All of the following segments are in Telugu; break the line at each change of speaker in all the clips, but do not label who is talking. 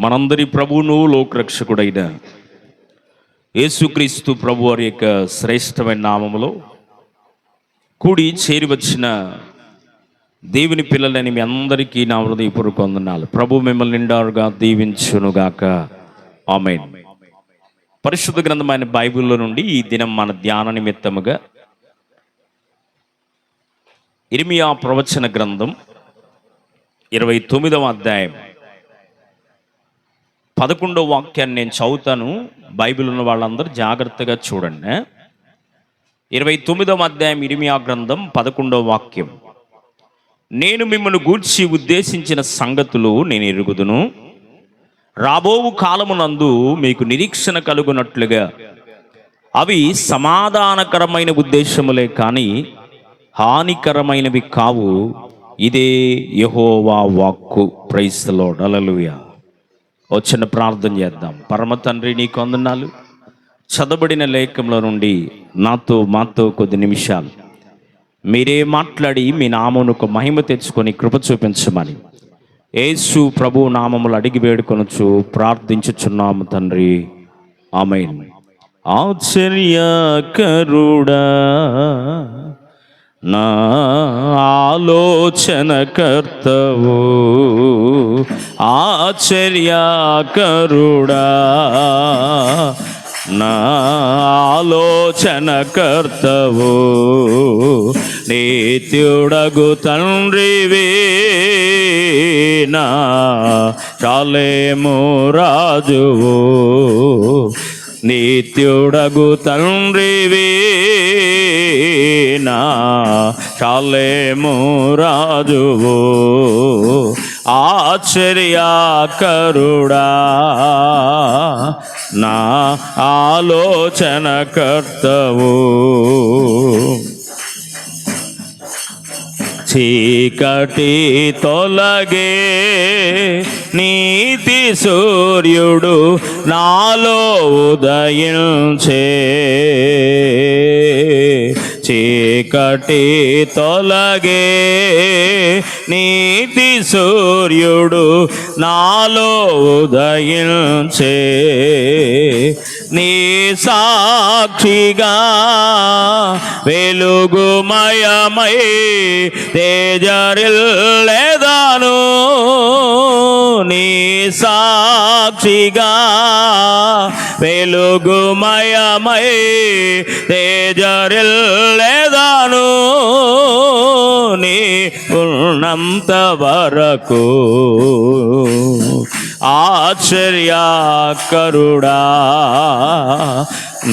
మనందరి ప్రభువును లోకరక్షకుడైన యేసుక్రీస్తు ప్రభు వారి యొక్క శ్రేష్టమైన నామములో కూడి చేరి వచ్చిన దేవుని పిల్లలని మీ అందరికీ నా హృదయపూర్వక వందనాలు. ప్రభు మిమ్మల్ని నిండారుగా దీవించునుగాక. ఆమేన్. పరిశుద్ధ గ్రంథమైన బైబిల్లో నుండి ఈ దినం మన ధ్యాన నిమిత్తముగా ఇర్మియా ప్రవచన గ్రంథం 29వ అధ్యాయం 11వ వాక్యాన్ని నేను చదువుతాను. బైబిల్ ఉన్న వాళ్ళందరూ జాగ్రత్తగా చూడండి. 29వ అధ్యాయం ఇర్మియా గ్రంథం 11వ వాక్యం. నేను మిమ్మల్ని గూర్చి ఉద్దేశించిన సంగతులు నేను ఎరుగుదును, రాబోవు కాలమునందు మీకు నిరీక్షణ కలుగునట్లుగా అవి సమాధానకరమైన ఉద్దేశములే కానీ హానికరమైనవి కావు. ఇదే యెహోవా వాక్కు. Praise the lord. హల్లెలూయా. చిన్న ప్రార్థన చేద్దాం. పరమ తండ్రి, నీకు వందనాలు. చదవబడిన లేఖంలో నుండి మాతో కొద్ది నిమిషాలు మీరే మాట్లాడి మీ నామమునకు మహిమ తెచ్చుకొని కృప చూపించమని యేసు ప్రభు నామములు అడిగి వేడుకొనుచు ప్రార్థించుచున్నాము తండ్రి. ఆమేన్. ఆశ్చర్యకరుడా, నా ఆలోచనకర్తవు, ఆశ్చర్యకరుడా, నా ఆలోచనకర్తవు, నిత్యుడగు తండ్రివే, నా షాలేము రాజువు, నిత్యుడగు తండ్రివే, నా షాలేము రాజువు, ఆశ్చర్యకరుడా, నా ఆలోచనకర్తవు, చీకటి తొలగే నీతి సూర్యుడు నాలో ఉదయించే, చీకటి తొలగే నీతి సూర్యుడు నాలో ఉదయించే, నీ సాక్షిగా వెలుగుమయమై తేజరిల్లెదను, నీ సాక్షిగా వెలుగుమయమై తేజరిల్లెదను, నీ ఉన్నంత వరకు. ఆశ్చర్యకరుడా,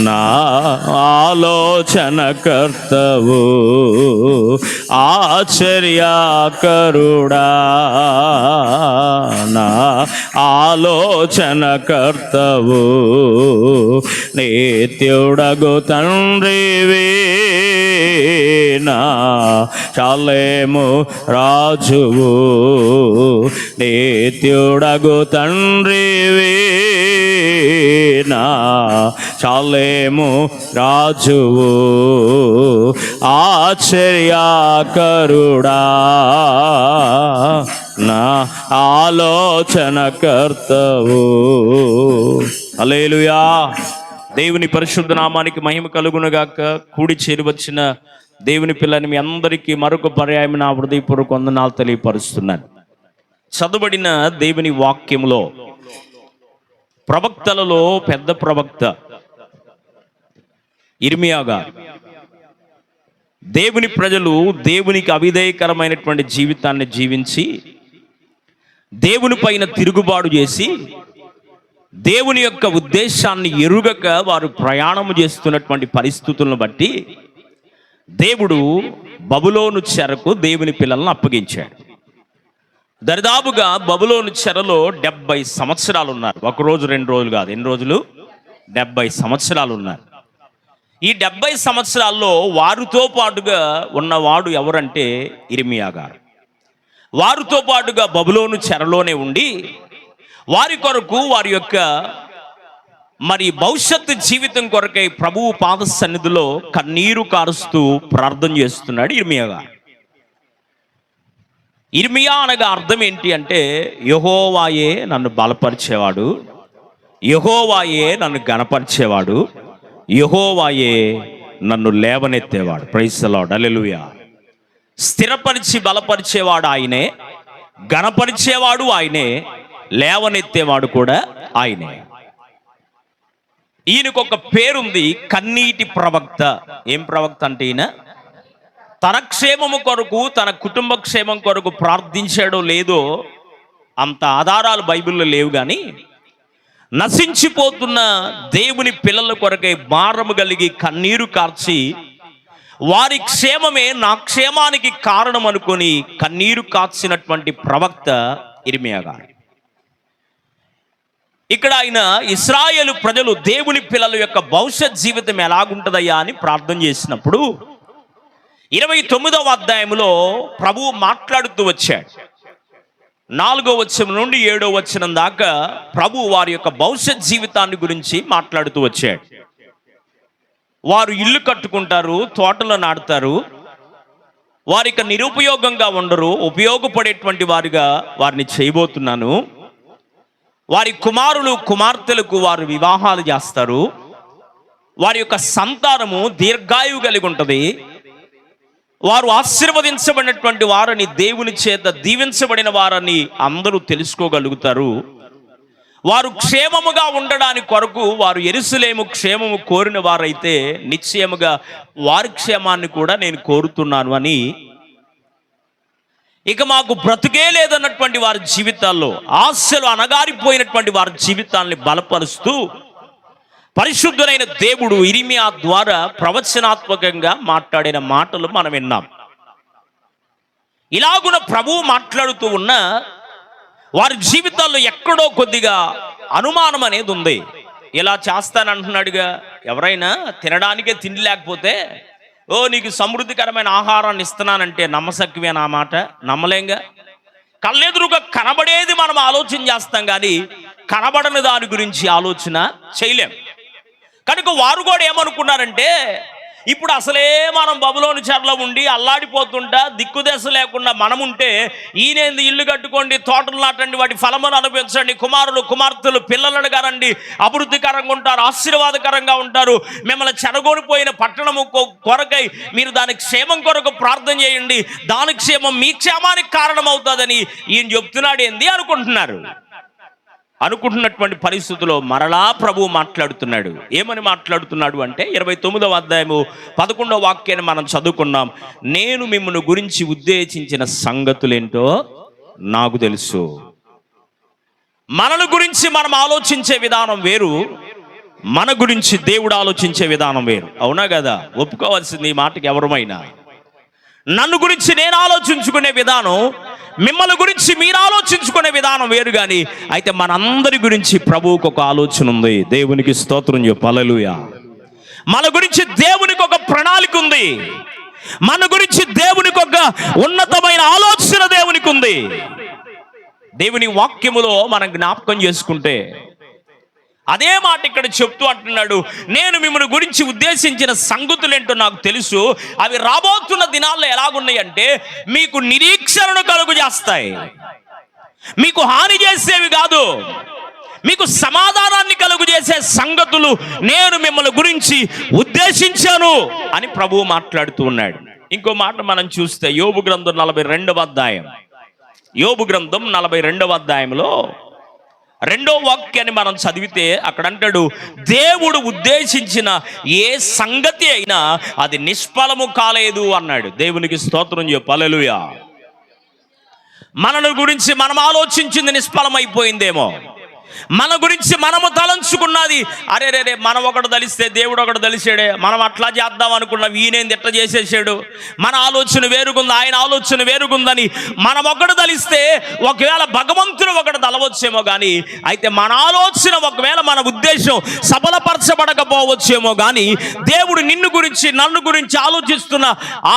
నా ఆలోచనకర్తవు, ఆశ్చర్యకరుడా, నా ఆలోచనకర్తవు, నిత్యుడగు తండ్రివే, నా షాలేము రాజువు, నిత్యుడగు తండ్రివే, నా షాలేము రాజువు, ఆశ్చర్యకరుడా, నా ఆలోచనకర్తవు. హల్లెలూయా. దేవుని పరిశుద్ధ నామానికి మహిమ కలుగునుగాక. కూడి చేరి వచ్చిన దేవుని పిల్లని మీ అందరికీ మరొక పర్యాయం నా హృదయపూర్వక వందనాలు తెలియపరుస్తున్నాను. చదవబడిన దేవుని వాక్యములో ప్రవక్తలలో పెద్ద ప్రవక్త ఇర్మియా గారు దేవుని ప్రజలు దేవునికి అవిధేయకరమైనటువంటి జీవితాన్ని జీవించి దేవుని పైన తిరుగుబాటు చేసి దేవుని యొక్క ఉద్దేశాన్ని ఎరుగక వారు ప్రయాణము చేస్తున్నటువంటి పరిస్థితులను బట్టి దేవుడు బబులోను చెరకు దేవుని పిల్లలను అప్పగించాడు. దరిదాపుగా బబులోను చెరలో 70 సంవత్సరాలు ఉన్నారు. ఒక రోజు 2 రోజులు కాదు, ఎన్ని రోజులు? 70 సంవత్సరాలు ఉన్నారు. ఈ 70 సంవత్సరాల్లో వారితో పాటుగా ఉన్నవాడు ఎవరంటే ఇర్మియా గారు. వారితో పాటుగా బబులోను చెరలోనే ఉండి వారి కొరకు వారి యొక్క భవిష్యత్తు జీవితం కొరకై ప్రభువు పాద సన్నిధిలో కన్నీరు కారుస్తూ ప్రార్థన చేస్తున్నాడు ఇర్మియా గారు. ఇర్మియా అనగా అర్థం ఏంటి అంటే, యెహోవాయే నన్ను బలపరిచేవాడు, యెహోవాయే నన్ను గణపరిచేవాడు, యెహోవాయే నన్ను లేవనెత్తేవాడు. ప్రైజ్ ది లార్డ్, హల్లెలూయా. స్థిరపరిచి బలపరిచేవాడు ఆయనే, గణపరిచేవాడు ఆయనే, లేవనెత్తేవాడు కూడా ఆయనే. ఈయనకు ఒక పేరుంది, కన్నీటి ప్రవక్త. ఏం ప్రవక్త అంటే ఈయన తన క్షేమము కొరకు, తన కుటుంబ క్షేమం కొరకు ప్రార్థించాడో లేదో అంత ఆధారాలు బైబిల్లో లేవు, కానీ నశించిపోతున్న దేవుని పిల్లల కొరకై భారము కలిగి కన్నీరు కార్చి వారి క్షేమమే నా క్షేమానికి కారణం అనుకొని కన్నీరు కార్చినటువంటి ప్రవక్త ఇర్మియా గారు. ఇక్కడ ఆయన ఇశ్రాయేలు ప్రజలు దేవుని పిల్లల యొక్క భవిష్యత్ జీవితం ఎలాగుంటుందయ్యా అని ప్రార్థన చేసినప్పుడు 29వ అధ్యాయంలో ప్రభువు మాట్లాడుతూ వచ్చాడు. 4వ వచనం నుండి 7వ వచనం దాకా ప్రభు వారి యొక్క భవిష్యత్ జీవితాన్ని గురించి మాట్లాడుతూ వచ్చాడు. వారు ఇల్లు కట్టుకుంటారు, తోటలో నాటుతారు, వారికి నిరుపయోగంగా ఉండరు, ఉపయోగపడేటువంటి వారిగా వారిని చేయబోతున్నాను. వారి కుమారులు కుమార్తెలకు వారు వివాహాలు చేస్తారు, వారి యొక్క సంతానము దీర్ఘాయువు కలిగి ఉంటుంది, వారు ఆశీర్వదించబడినటువంటి వారని, దేవుని చేత దీవించబడిన వారని అందరూ తెలుసుకోగలుగుతారు. వారు క్షేమముగా ఉండడానికి కొరకు వారు యెరూషలేము క్షేమము కోరిన వారైతే నిశ్చయముగా వారి క్షేమాన్ని కూడా నేను కోరుతున్నాను అని, ఇక మాకు బ్రతుకే లేదన్నటువంటి వారి జీవితాల్లో, ఆశలు అణగారిపోయినటువంటి వారి జీవితాల్ని బలపరుస్తూ పరిశుద్ధులైన దేవుడు ఇర్మియా ద్వారా ప్రవచనాత్మకంగా మాట్లాడిన మాటలు మనం విన్నాం. ఇలాగున ప్రభువు మాట్లాడుతూ ఉన్న వారి జీవితాల్లో ఎక్కడో కొద్దిగా అనుమానం అనేది ఉంది. ఇలా చేస్తానంటున్నాడుగా, ఎవరైనా తినడానికే తిండి లేకపోతే నీకు సమృద్ధికరమైన ఆహారాన్ని ఇస్తున్నానంటే నమ్మసక్యమేనా? ఆ మాట నమ్మలేంగా. కళ్ళెదురుగా కనబడేది మనం ఆలోచన చేస్తాం, కానీ కనబడని దాని గురించి ఆలోచన చేయలేం. కనుక వారు కూడా ఏమనుకున్నారంటే, ఇప్పుడు అసలే మనం బబులోను చెరలో ఉండి అల్లాడిపోతుంటా దిక్కుదశ లేకుండా మనముంటే, ఈయనేంది ఇల్లు కట్టుకోండి, తోటలు నాటండి, వాటి ఫలమును అనుభవించండి, కుమారులు కుమార్తెలు పిల్లలను గారండి, అభివృద్ధికరంగా ఉంటారు, ఆశీర్వాదకరంగా ఉంటారు, మిమ్మల్ని చెడగొనిపోయిన పట్టణము కొరకై మీరు దాని క్షేమం కొరకు ప్రార్థన చేయండి, దాని క్షేమం మీ క్షేమానికి కారణం అవుతుందని ఈయన చెప్తున్నాడు ఏంది అనుకుంటున్నటువంటి పరిస్థితుల్లో మరలా ప్రభువు మాట్లాడుతున్నాడు. ఏమని మాట్లాడుతున్నాడు అంటే 29వ అధ్యాయము 11వ వాక్యాన్ని మనం చదువుకున్నాం. నేను మిమ్మల్ని గురించి ఉద్దేశించిన సంగతులేంటో నాకు తెలుసు. మనల గురించి మనం ఆలోచించే విధానం వేరు, మన గురించి దేవుడు ఆలోచించే విధానం వేరు. అవునా కదా? ఒప్పుకోవాల్సింది ఈ మాటకి ఎవరమైనా. నన్ను గురించి నేను ఆలోచించుకునే విధానం, మిమ్మల్ని గురించి మీరు ఆలోచించుకునే విధానం వేరు. కానీ అయితే మనందరి గురించి ప్రభువుకు ఒక ఆలోచన ఉంది. దేవునికి స్తోత్రం చెప్పు, హల్లెలూయా. మన గురించి దేవునికి ఒక ప్రణాళిక ఉంది, మన గురించి దేవునికి ఒక ఉన్నతమైన ఆలోచన దేవునికి ఉంది. దేవుని వాక్యములో మనం జ్ఞాపకం చేసుకుంటే అదే మాట ఇక్కడ చెప్తూ అంటున్నాడు, నేను మిమ్మల్ని గురించి ఉద్దేశించిన సంగతులేంటో నాకు తెలుసు, అవి రాబోతున్న దినాల్లో ఎలాగున్నాయంటే మీకు నిరీక్షణను కలుగు చేస్తాయి, మీకు హాని చేసేవి కాదు, మీకు సమాధానాన్ని కలుగు చేసే సంగతులు నేను మిమ్మల్ని గురించి ఉద్దేశించాను అని ప్రభువు మాట్లాడుతూ ఉన్నాడు. ఇంకో మాట మనం చూస్తే యోబు గ్రంథం 42వ అధ్యాయం, యోబు గ్రంథం 42వ అధ్యాయంలో 2వ వాక్యాన్ని మనం చదివితే అక్కడ అంటాడు, దేవుడు ఉద్దేశించిన ఏ సంగతి అయినా అది నిష్ఫలము కాలేదు అన్నాడు. దేవునికి స్తోత్రం చెప్పు, హల్లెలూయా. మనను గురించి మనం ఆలోచించింది నిష్ఫలమైపోయిందేమో, మన గురించి మనము తలంచుకున్నది, అరే రే మనం ఒకటి తలిస్తే దేవుడు ఒకటి తలిసాడే, మనం అట్లా చేద్దాం అనుకున్నాం, ఈయనేంది ఎట్లా చేసేసాడు, మన ఆలోచన వేరుగుంది, ఆయన ఆలోచన వేరుగుందని మనం ఒకటి తలిస్తే ఒకవేళ భగవంతుడు ఒకటి తలవచ్చేమో, కానీ అయితే మన ఆలోచన ఒకవేళ మన ఉద్దేశం సఫలపరచబడకపోవచ్చేమో, కానీ దేవుడు నిన్ను గురించి నన్ను గురించి ఆలోచిస్తున్న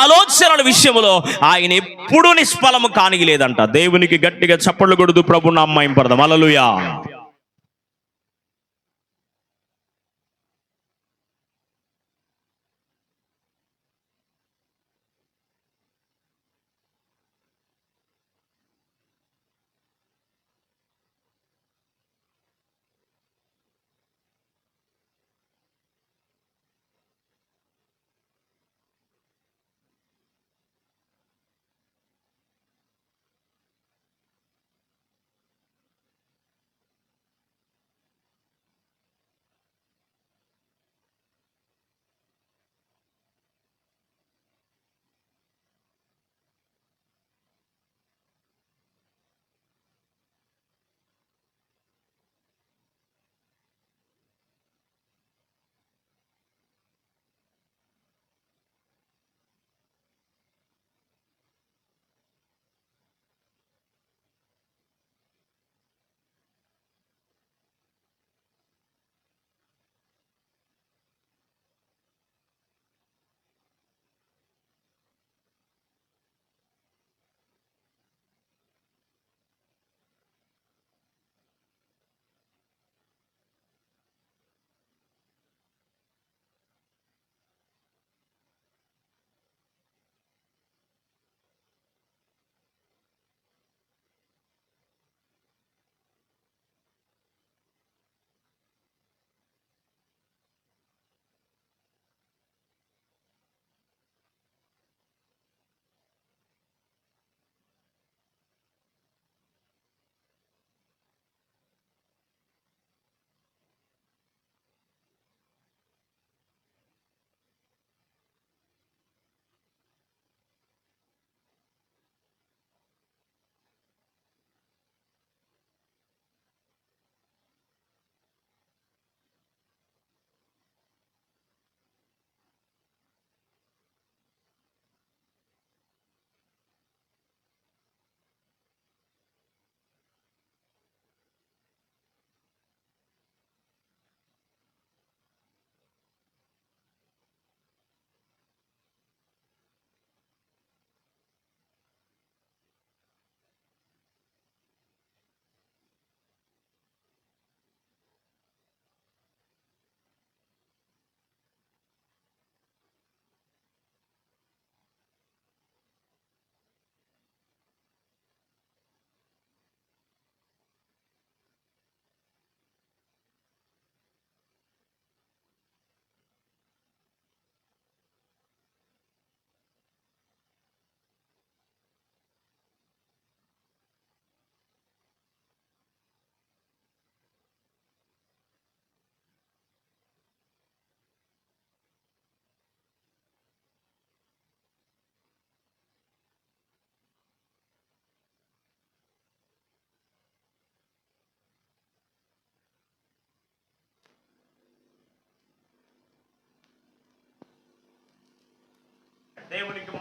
ఆలోచనల విషయంలో ఆయన ఎప్పుడూ నిష్ఫలము కానిలేదంట. దేవునికి గట్టిగా చప్పట్లు కొడుతూ ప్రభు నామం పడదాం, హల్లెలూయా.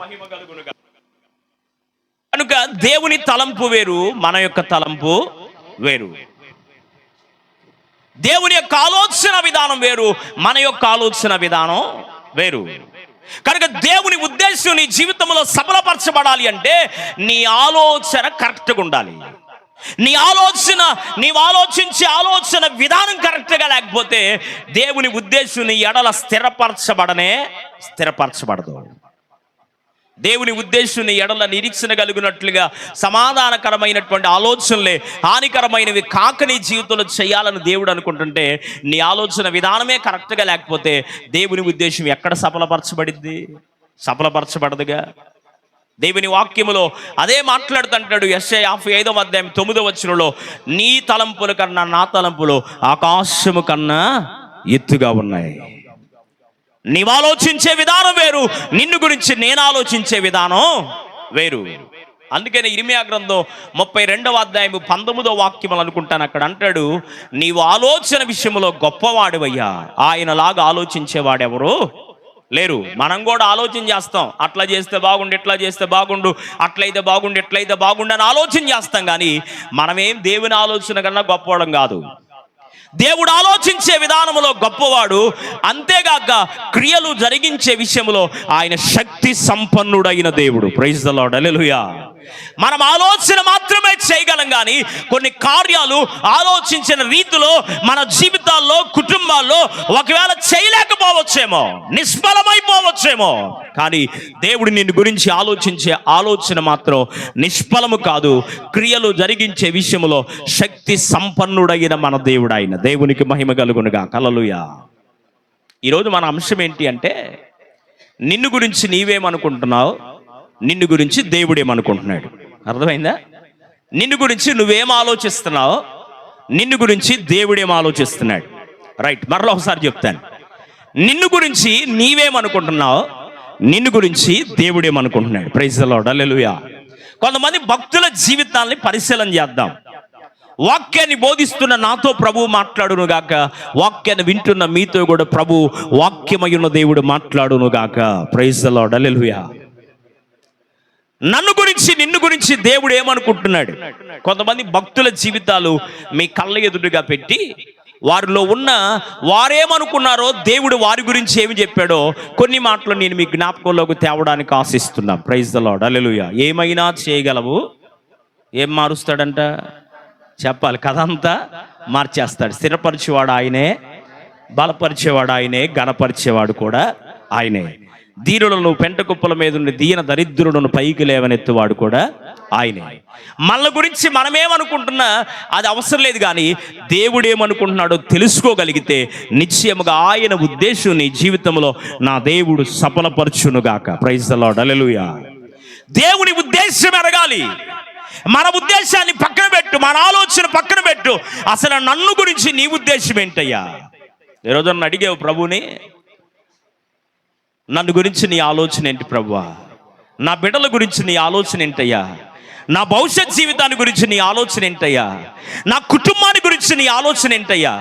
మహిమ కలుగునుగా. కనుక దేవుని తలంపు వేరు, మన యొక్క తలంపు వేరు. దేవుని యొక్క ఆలోచన విధానం వేరు, మన యొక్క ఆలోచన విధానం వేరు. కనుక దేవుని ఉద్దేశం నీ జీవితంలో సఫలపరచబడాలి అంటే నీ ఆలోచన కరెక్ట్గా ఉండాలి. నీవు ఆలోచించే ఆలోచన విధానం కరెక్ట్గా లేకపోతే దేవుని ఉద్దేశం నీ ఎడల స్థిరపరచబడదు. దేవుని ఉద్దేశం నీ ఎడల నిరీక్షణ కలిగినట్లుగా సమాధానకరమైనటువంటి ఆలోచనలే హానికరమైనవి కాక నీ జీవితంలో చేయాలని దేవుడు అనుకుంటుంటే నీ ఆలోచన విధానమే కరెక్ట్గా లేకపోతే దేవుని ఉద్దేశం ఎక్కడ సఫలపరచబడదుగా. దేవుని వాక్యములో అదే మాట్లాడుతుంటాడు. యెషయా 55:9 నీ తలంపుల కన్నా నా తలంపులు ఆకాశము కన్నా ఎత్తుగా ఉన్నాయి. నీవు ఆలోచించే విధానం వేరు, నిన్ను గురించి నేను ఆలోచించే విధానం వేరు. అందుకనే ఇర్మియా గ్రంథం 32:19 అనుకుంటాను, అక్కడ అంటాడు, నీవు ఆలోచన విషయంలో గొప్పవాడివయ్యా, ఆయనలాగా ఆలోచించేవాడెవరు లేరు. మనం కూడా ఆలోచన చేస్తాం, అట్లా చేస్తే బాగుండు, ఇట్లా చేస్తే బాగుండు, అట్లయితే బాగుండు, ఇట్లయితే బాగుండు అని ఆలోచన చేస్తాం. కానీ మనమేం దేవుని ఆలోచన కన్నా గొప్పవాడం కాదు. దేవుడు ఆలోచించే విధానంలో గొప్పవాడు. అంతేగాక క్రియలు జరిగించే విషయంలో ఆయన శక్తి సంపన్నుడైన దేవుడు. Praise the lord, hallelujah. మనం ఆలోచన మాత్రమే చేయగలం, కానీ కొన్ని కార్యాలు ఆలోచించిన రీతిలో మన జీవితాల్లో కుటుంబాల్లో ఒకవేళ చేయలేకపోవచ్చేమో, నిష్ఫలమైపోవచ్చేమో. కానీ దేవుడు నిన్ను గురించి ఆలోచించే ఆలోచన మాత్రం నిష్ఫలము కాదు. క్రియలు జరిగించే విషయంలో శక్తి సంపన్నుడైన మన దేవుడు ఆయన. దేవునికి మహిమ కలుగునుగా. హల్లెలూయా. ఈరోజు మన అంశం ఏంటి అంటే, నిన్ను గురించి నీవేమనుకుంటున్నావు, నిన్ను గురించి దేవుడేమనుకుంటున్నాడు. అర్థమైందా? నిన్ను గురించి నువ్వేం ఆలోచిస్తున్నావు, నిన్ను గురించి దేవుడేం ఆలోచిస్తున్నాడు. రైట్, మరలా ఒకసారి చెప్తాను. నిన్ను గురించి నీవేమనుకుంటున్నావు, నిన్ను గురించి దేవుడేమనుకుంటున్నాడు. ప్రైజ్ ది లార్డ్, హల్లెలూయా. కొంతమంది భక్తుల జీవితాన్ని పరిశీలన చేద్దాం. వాక్యాన్ని బోధిస్తున్న నాతో ప్రభువు మాట్లాడును గాక, వాక్యాన్ని వింటున్న మీతో కూడా ప్రభు వాక్యమయున్న దేవుడు మాట్లాడును గాక. ప్రైజ్ ది లార్డ్, హల్లెలూయా. నన్ను గురించి నిన్ను గురించి దేవుడు ఏమనుకుంటున్నాడు? కొంతమంది భక్తుల జీవితాలు మీ కళ్ళ ఎదురుగా పెట్టి వారిలో ఉన్న వారేమనుకున్నారో దేవుడు వారి గురించి ఏమి చెప్పాడో కొన్ని మాటలు నేను మీ జ్ఞాపకంలోకి తేవడానికి ఆశిస్తున్నా. ప్రైజ్ ది లార్డ్, హల్లెలూయా. ఏమైనా చేయగలవు. ఏం మారుస్తాడంట చెప్పాలి. కథ అంతా మార్చేస్తాడు. స్థిరపరిచేవాడు ఆయనే, బలపరిచేవాడు ఆయనే, ఘనపరిచేవాడు కూడా ఆయనే. దీనులను పెంట కుప్పల మీద ఉండి దీన దరిద్రులను పైకి లేవనెత్తువాడు కూడా ఆయనే. మన గురించి మనమేమనుకుంటున్నా అది అవసరం లేదు, కానీ దేవుడు ఏమనుకుంటున్నాడో తెలుసుకోగలిగితే నిశ్చయముగా ఆయన ఉద్దేశం నీ జీవితంలో నా దేవుడు సఫలపరచునుగాక. ప్రైజ్ ది లార్డ్, హల్లెలూయా. దేవుని ఉద్దేశం ఎరగాలి. మన ఉద్దేశాన్ని పక్కన పెట్టు, మన ఆలోచన పక్కన పెట్టు. అసలు నన్ను గురించి నీ ఉద్దేశం ఏంటయ్యా? ఈరోజు నన్ను అడిగావు ప్రభుని, నన్ను గురించి నీ ఆలోచన ఏంటి ప్రభువా? నా బిడ్డల గురించి నీ ఆలోచన ఏంటయ్యా? నా భవిష్యత్ జీవితాన్ని గురించి నీ ఆలోచన ఏంటయ్యా? నా కుటుంబాన్ని గురించి నీ ఆలోచన ఏంటయ్యా?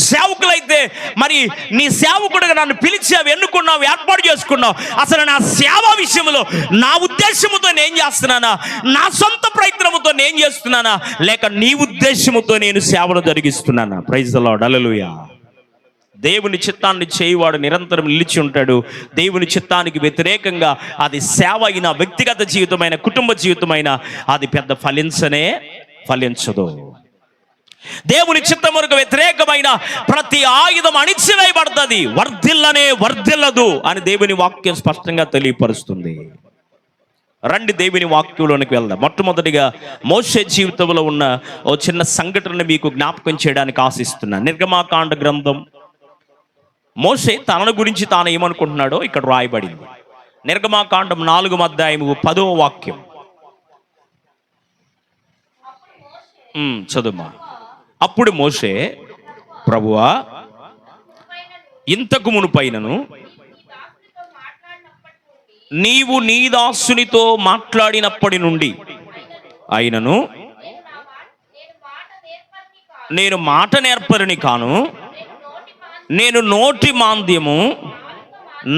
సేవకులైతే మరి నీ సేవకుడిగా నన్ను పిలిచావు, ఎన్నుకున్నావు, ఏర్పాటు చేసుకున్నావు. అసలు నా సేవ విషయంలో నా ఉద్దేశముతో నేను చేస్తున్నానా, నా సొంత ప్రయత్నముతో నేను చేస్తున్నానా, లేక నీ ఉద్దేశముతో నేను సేవను జరిగిస్తున్నానా? ప్రైజ్ ది లార్డ్, హల్లెలూయా. దేవుని చిత్తాన్ని చేయువాడు నిరంతరం నిలిచి ఉంటాడు. దేవుని చిత్తానికి వ్యతిరేకంగా అది సేవ అయినా, వ్యక్తిగత జీవితమైన, కుటుంబ జీవితమైన అది పెద్ద ఫలించదు. దేవుని చిత్తమునకు వ్యతిరేకమైన ప్రతి ఆయుధం అణిచివేయబడుతుంది, వర్ధిల్లదు అని దేవుని వాక్యం స్పష్టంగా తెలియపరుస్తుంది. రండి దేవుని వాక్యంలోనికి వెళ్దాం. మొట్టమొదటిగా మోషే జీవితంలో ఉన్న ఓ చిన్న సంఘటనను మీకు జ్ఞాపకం చేయడానికి ఆశిస్తున్నాను. నిర్గమాకాండ గ్రంథం. మోషే తనను గురించి తాను ఏమనుకుంటున్నాడో ఇక్కడ రాయబడింది. నిర్గమాకాండం 4:10 చదువుమా. అప్పుడు మోషే, ప్రభువా, ఇంతకు మునుపైనను నీవు నీ దాసునితో మాట్లాడినప్పటి నుండి అయినను నేను మాట నేర్పరిని కాను, నేను నోటి మాంద్యము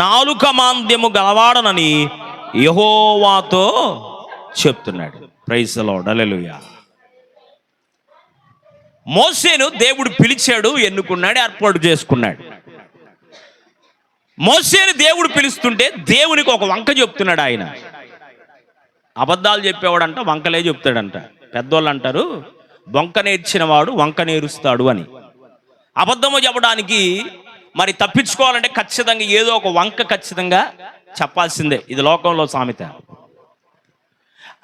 నాలుక మాంద్యము గలవాడనని యెహోవాతో చెప్తున్నాడు. ప్రైజ్ ది లార్డ్, హల్లెలూయా. మోషేను దేవుడు పిలిచాడు, ఎన్నుకున్నాడు, ఏర్పాటు చేసుకున్నాడు. మోషేను దేవుడు పిలుస్తుంటే దేవునికి ఒక వంక చెప్తున్నాడు ఆయన. అబద్ధాలు చెప్పేవాడంట వంకలే చెప్తాడంట. పెద్దోళ్ళు అంటారు వంక నేర్చిన వాడు వంక నేరుస్తాడు అని. అబద్ధము చెప్పడానికి మరి తప్పించుకోవాలంటే ఖచ్చితంగా ఏదో ఒక వంక ఖచ్చితంగా చెప్పాల్సిందే. ఇది లోకంలో సామెత.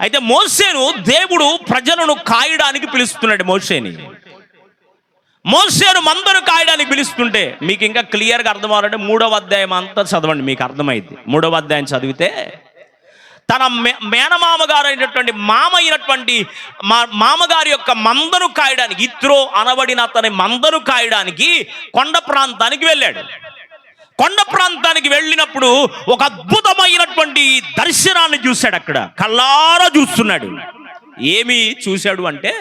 అయితే మోషేను దేవుడు ప్రజలను కాయడానికి పిలుస్తున్నాడు. మోషేను మందను కాయడానికి పిలుస్తుంటే మీకు ఇంకా క్లియర్గా అర్థమవ్వాలంటే 3వ అధ్యాయం అంతా చదవండి, మీకు అర్థమైంది. 3వ అధ్యాయం చదివితే తన మేనమామ గారు అయినటువంటి మామగారి యొక్క మందను కాయడానికి, ఇత్రో అనబడిన అతని మందను కాయడానికి కొండ ప్రాంతానికి వెళ్ళాడు. కొండ ప్రాంతానికి వెళ్ళినప్పుడు ఒక అద్భుతమైనటువంటి దర్శనాన్ని చూశాడు. అక్కడ కళ్ళారా చూస్తున్నాడు. ఏమి చూశాడు అంటే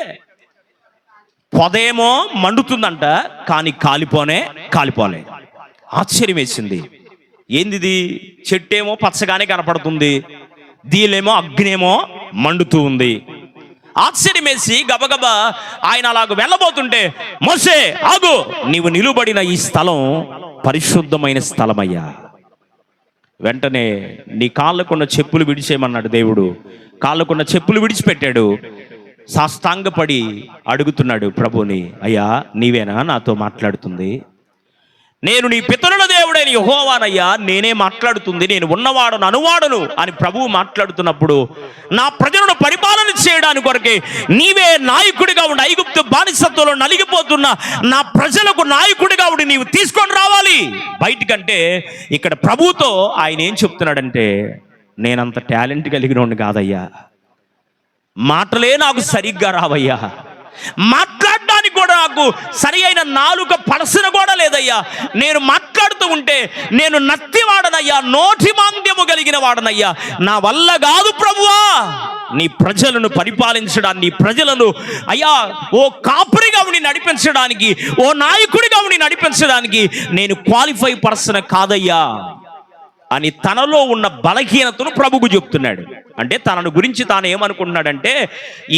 పొదేమో మండుతుందంట, కానీ కాలిపోలే. ఆశ్చర్యం వేసింది. ఏందిది? చెట్టేమో పచ్చగానే కనపడుతుంది, దీనిలేమో అగ్నేమో మండుతూ ఉంది. ఆశ్చర్యం వేసి గబగబా ఆయన అలాగ వెళ్ళబోతుంటే, మోషే ఆగు, నీవు నిలుబడిన ఈ స్థలం పరిశుద్ధమైన స్థలమయ్యా. వెంటనే నీ కాళ్ళకున్న చెప్పులు విడిచేయమన్నాడు దేవుడు. కాళ్ళకున్న చెప్పులు విడిచిపెట్టాడు. సాష్టాంగపడి అడుగుతున్నాడు ప్రభుని, అయ్యా నీవేనా నాతో మాట్లాడుతుంది? నేను నీ పితరుల దేవుడైన యెహోవానయ్యా, నేనే మాట్లాడుతుంది, నేను ఉన్నవాడను అనువాడను అని ప్రభువు మాట్లాడుతున్నప్పుడు, నా ప్రజలను పరిపాలన చేయడానికి కొరకే నీవే నాయకుడిగా ఉండి ఐగుప్తు బానిసత్వంలో నలిగిపోతున్న నా ప్రజలకు నాయకుడిగా ఉండి నీవు తీసుకొని రావాలి బయటికంటే, ఇక్కడ ప్రభువుతో ఆయన ఏం చెప్తున్నాడంటే, నేనంత టాలెంట్ కలిగినోడిని కాదయ్యా, మాటలే నాకు సరిగ్గా రావయ్యా, మాట్లాడడానికి కూడా నాకు సరి అయిన నాలుక పడసన కూడా లేదయ్యా, నేను మాట్లాడుతూ ఉంటే నేను నత్తివాడనయ్యా, నోటి మాంద్యము కలిగిన వాడనయ్యా, నా వల్ల కాదు ప్రభువా నీ ప్రజలను పరిపాలించడానికి, నీ ప్రజలను అయ్యా ఓ కాపురిగా ఉండి నడిపించడానికి, ఓ నాయకుడిగా ఉండి నడిపించడానికి నేను క్వాలిఫై పర్సన్ కాదయ్యా అని తనలో ఉన్న బలహీనతను ప్రభుకు చెప్తున్నాడు. అంటే తనను గురించి తాను ఏమనుకుంటున్నాడంటే,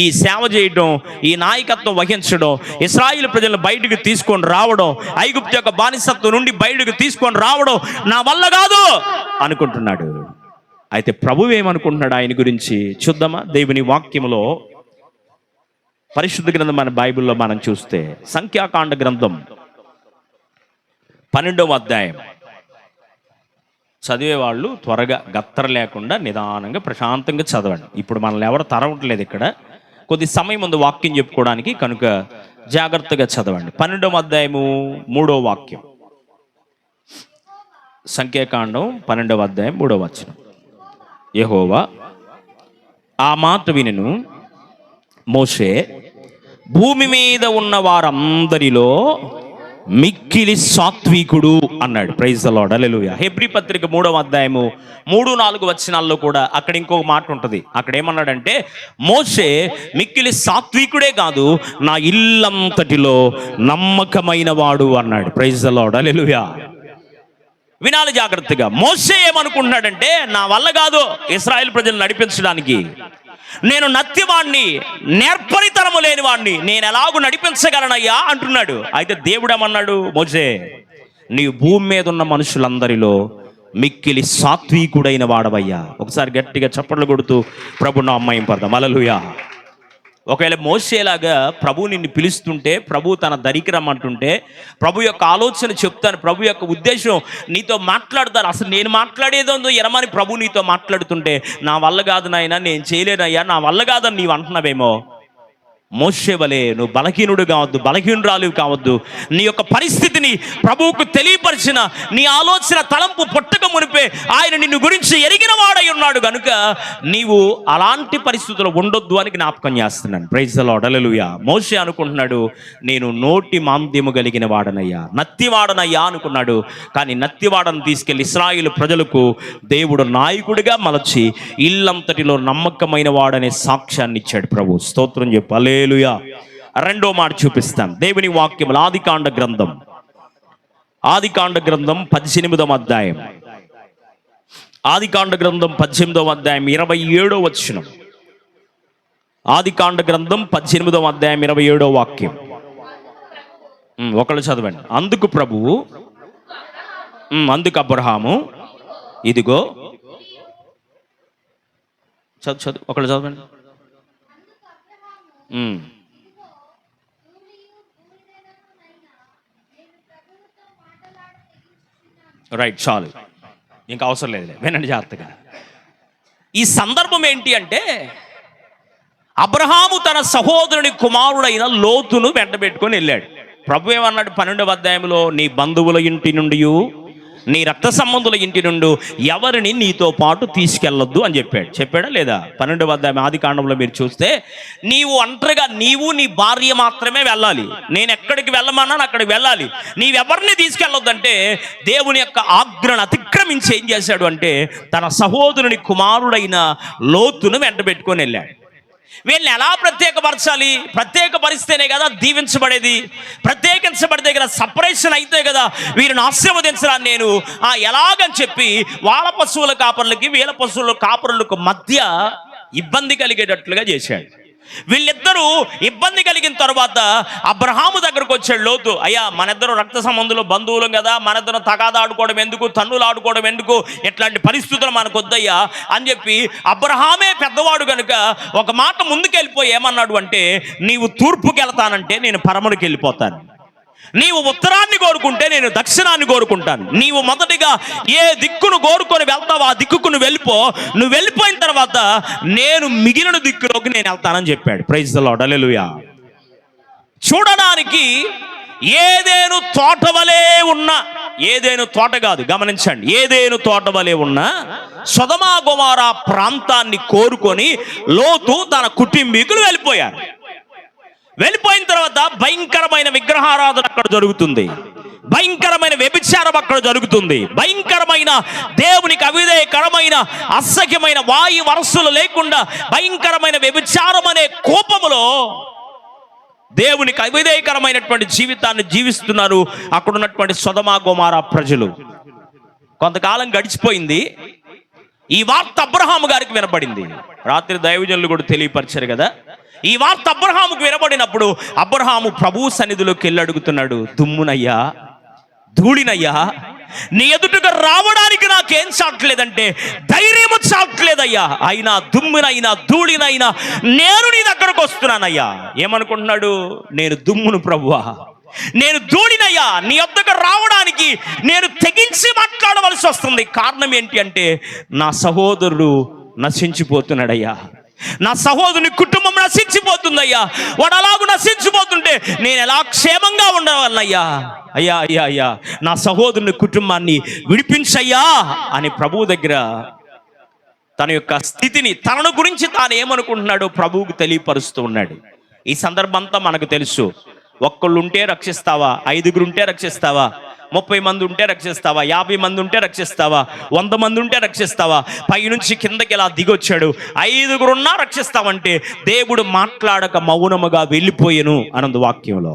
ఈ సేవ చేయడం, ఈ నాయకత్వం వహించడం, ఇశ్రాయేలు ప్రజలను బయటకు తీసుకొని రావడం, ఐగుప్తు యొక్క బానిసత్వం నుండి బయటకు తీసుకొని రావడం నా వల్ల కాదు అనుకుంటున్నాడు. అయితే ప్రభువు ఏమనుకుంటున్నాడు ఆయన గురించి చూద్దామా? దేవుని వాక్యములో పరిశుద్ధ గ్రంథం మన బైబిల్లో మనం చూస్తే సంఖ్యాకాండ గ్రంథం 12వ అధ్యాయం. చదివేవాళ్ళు త్వరగా గత్తర లేకుండా నిదానంగా ప్రశాంతంగా చదవండి. ఇప్పుడు మనల్ని ఎవరు తరవట్లేదు ఇక్కడ, కొద్ది సమయం ముందు వాక్యం చెప్పుకోవడానికి, కనుక జాగ్రత్తగా చదవండి. 12వ అధ్యాయము 3వ వాక్యం. సంఖ్యాకాండం 12వ అధ్యాయం 3వ వచనం. యెహోవా ఆ మాట వినెను, మోషే భూమి మీద ఉన్న వారందరిలో మిక్కిలి సాత్వికుడు అన్నాడు. Praise the lord, hallelujah. హెబ్రీ పత్రిక 3వ అధ్యాయము 3-4 వచనాల్లో కూడా అక్కడ ఇంకొక మాట ఉంటుంది. అక్కడ ఏమన్నాడంటే, మోషే మిక్కిలి సాత్వికుడే కాదు, నా ఇల్లంతటిలో నమ్మకమైన వాడు అన్నాడు. ప్రైజ్ ది లార్డ్, హల్లెలూయా. వినాలి జాగ్రత్తగా. మోషే ఏమనుకుంటున్నాడంటే, నా వల్ల కాదు ఇశ్రాయేలు ప్రజలను నడిపించడానికి, నేను నత్తివాణ్ణి, నేర్పరితనము లేని వాడిని, నేను ఎలాగూ నడిపించగలనయ్యా అంటున్నాడు. అయితే దేవుడు ఏమన్నాడు, మోషే నీవు భూమి మీద ఉన్న మనుషులందరిలో మిక్కిలి సాత్వికుడైన వాడవయ్యా. ఒకసారి గట్టిగా చప్పట్లు కొడుతూ ప్రభు నామం పడదాం, హల్లెలూయా. ఒకవేళ మోషేలాగా ప్రభు నిన్ను పిలుస్తుంటే, ప్రభు తన దరికి రమ్మంటుంటే, ప్రభు యొక్క ఆలోచన చెప్తాను, ప్రభు యొక్క ఉద్దేశం నీతో మాట్లాడతాను, అసలు నేను మాట్లాడేదో ఎనమని ప్రభు నీతో మాట్లాడుతుంటే, నా వల్ల కాదు నాయనా, నేను చేయలేనయ్యా, నా వల్ల కాదని నీవు అంటున్నావేమో, మోషే వలే నువ్వు బలహీనుడు కావద్దు, బలహీనురాలు కావద్దు. నీ యొక్క పరిస్థితిని ప్రభువుకు తెలియపరిచిన నీ ఆలోచన తలంపు పుట్టక మునిపే ఆయన నిన్ను గురించి ఎరిగిన వాడై ఉన్నాడు కనుక నీవు అలాంటి పరిస్థితుల్లో ఉండొద్దు అని జ్ఞాపకం చేస్తున్నాను. ప్రైజ్ ది లార్డ్, హల్లెలూయా. మోషే అనుకుంటున్నాడు, నేను నోటి మాంద్యము కలిగిన వాడనయ్యా, నత్తివాడనయ్యా అనుకున్నాడు. కానీ నత్తివాడను తీసుకెళ్లి ఇశ్రాయేలు ప్రజలకు దేవుడు నాయకుడిగా మలచి ఇల్లంతటిలో నమ్మకమైన వాడనే సాక్ష్యాన్ని ఇచ్చాడు ప్రభు. స్తోత్రం చెప్పు, హల్లెలూయా. రెండో మాట చూపిస్తాం. దేవుని వాక్యం ఆదికాండ గ్రంథం 18వ అధ్యాయం ఆదికాండ గ్రంథం 18వ అధ్యాయం 27వ వచనం. ఆదికాండ గ్రంథం 18వ అధ్యాయం 27వ వాక్యం. ఒకళ్ళు చదవండి. అందుకు ప్రభువు, అందుకు అబ్రహాము, ఇదిగో చదువు ఒకళ్ళు చదవండి. రైట్, చాలు, ఇంకా అవసరం లేదు, వినండి జాగ్రత్తగా. ఈ సందర్భం ఏంటి అంటే, అబ్రహాము తన సహోదరుని కుమారుడైన లోతును వెంటబెట్టుకొని వెళ్ళాడు. ప్రభు ఏమన్నాడు 12వ అధ్యాయంలో, నీ బంధువుల ఇంటి నుండి, నీ రక్త సంబంధుల ఇంటి నుండి ఎవరిని నీతో పాటు తీసుకెళ్ళొద్దు అని చెప్పాడా లేదా? 12వ అధ్యాయం ఆదికాండంలో మీరు చూస్తే, నీవు ఒంటరిగా నీవు నీ భార్య మాత్రమే వెళ్ళాలి, నేను ఎక్కడికి వెళ్ళమన్నాను అక్కడికి వెళ్ళాలి, నీవెవరిని తీసుకెళ్ళొద్దంటే దేవుని యొక్క ఆజ్ఞను అతిక్రమించి ఏం చేశాడు అంటే తన సహోదరుని కుమారుడైన లోతును వెంటబెట్టుకొని వెళ్ళాడు. వీళ్ళని ఎలా ప్రత్యేకపరచాలి? ప్రత్యేకపరిస్తేనే కదా దీవించబడేది, ప్రత్యేకించబడితే కదా సపరేషన్ అయితే కదా వీరిని ఆశీర్వదించడానికి నేను ఎలాగని చెప్పి వాళ్ళ పశువుల కాపరులకి వీళ్ళ పశువుల కాపరులకు మధ్య ఇబ్బంది కలిగేటట్లుగా చేశాడు. వీళ్ళిద్దరూ ఇబ్బంది కలిగిన తర్వాత అబ్రహాము దగ్గరకు వచ్చాడు లోతు. అయ్యా, మనిద్దరు రక్త సంబంధులు, బంధువులం కదా, మనిద్దరం తగాదా ఆడుకోవడం ఎందుకు, తన్నులు ఆడుకోవడం ఎందుకు, ఇట్లాంటి పరిస్థితులు మనకు వద్దయ్యా అని చెప్పి అబ్రహామే పెద్దవాడు కనుక ఒక మాట ముందుకెళ్ళిపోయి ఏమన్నాడు అంటే, నీవు తూర్పుకి వెళ్తానంటే నేను పరమునికి వెళ్ళిపోతాను, నీవు ఉత్తరాన్ని కోరుకుంటే నేను దక్షిణాన్ని కోరుకుంటాను, నీవు మొదటిగా ఏ దిక్కును కోరుకొని వెళ్తావో ఆ దిక్కుకు నువ్వు వెళ్ళిపో, నువ్వు వెళ్ళిపోయిన తర్వాత నేను మిగిలిన దిక్కులోకి నేను వెళ్తానని చెప్పాడు. ప్రైజ్ ది లార్డ్, హల్లెలూయా. చూడడానికి ఏదేను తోట వలె ఉన్న, ఏదేను తోట కాదు, గమనించండి, ఏదేను తోట వలె ఉన్న సొదొమ గొమొర్రా ప్రాంతాన్ని కోరుకొని లోతు తన కుటుంబీకులు వెళ్ళిపోయారు. వెళ్ళిపోయిన తర్వాత భయంకరమైన విగ్రహారాధన అక్కడ జరుగుతుంది, భయంకరమైన వ్యభిచారం అక్కడ జరుగుతుంది, భయంకరమైన దేవునికి అవిధేయకరమైన అసహ్యమైన వాయు వరసలు లేకుండా భయంకరమైన వ్యభిచారం అనే కోపములో దేవునికి అవిధేయకరమైనటువంటి జీవితాన్ని జీవిస్తున్నారు అక్కడ ఉన్నటువంటి సొదొమ గొమొర్రా ప్రజలు. కొంతకాలం గడిచిపోయింది. ఈ వార్త అబ్రహాము గారికి వినపడింది. రాత్రి దైవజనులు కూడా తెలియపరిచారు కదా. ఈ వార్త అబ్రహాముకు వినబడినప్పుడు అబ్రహాము ప్రభు సన్నిధిలోకి వెళ్ళి అడుగుతున్నాడు, దుమ్మునయ్యా, ధూళినయ్యా, నీ ఎదుటగా రావడానికి నాకేం చాటలేదంటే ధైర్యము చాటలేదయ్యా, అయినా దుమ్మునైనా ధూళినైనా నేను నీ దగ్గరకు వస్తున్నానయ్యా. ఏమనుకుంటున్నాడు? నేను దుమ్మును ప్రభువా, నేను ధూళినయ్యా, నీ వద్దకు రావడానికి నేను తెగించి మాట్లాడవలసి వస్తుంది. కారణం ఏంటి అంటే నా సహోదరుడు నశించిపోతున్నాడయ్యా, నా సహోదరుని కుటుంబం నశించిపోతుందయ్యా, వాడు అలాగూ నశించిపోతుంటే నేను ఎలా క్షేమంగా ఉండవాలయ్యా, అయ్యా అయ్యా అయ్యా నా సహోదరుని కుటుంబాన్ని విడిపించయ్యా అని ప్రభువు దగ్గర తన యొక్క స్థితిని, తనను గురించి తాను ఏమనుకుంటున్నాడో ప్రభువుకు తెలియపరుస్తూ ఉన్నాడు. ఈ సందర్భం అంతా మనకు తెలుసు. ఒక్కళ్ళు ఉంటే రక్షిస్తావా, 5గురు ఉంటే రక్షిస్తావా, 30 మంది ఉంటే రక్షిస్తావా, 50 మంది ఉంటే రక్షిస్తావా, 100 మంది ఉంటే రక్షిస్తావా? పైనుంచి కిందకి ఇలా దిగొచ్చాడు, 5గురున్నా రక్షిస్తావంటే దేవుడు మాట్లాడక మౌనముగా వెళ్ళిపోయెను అనందు వాక్యంలో.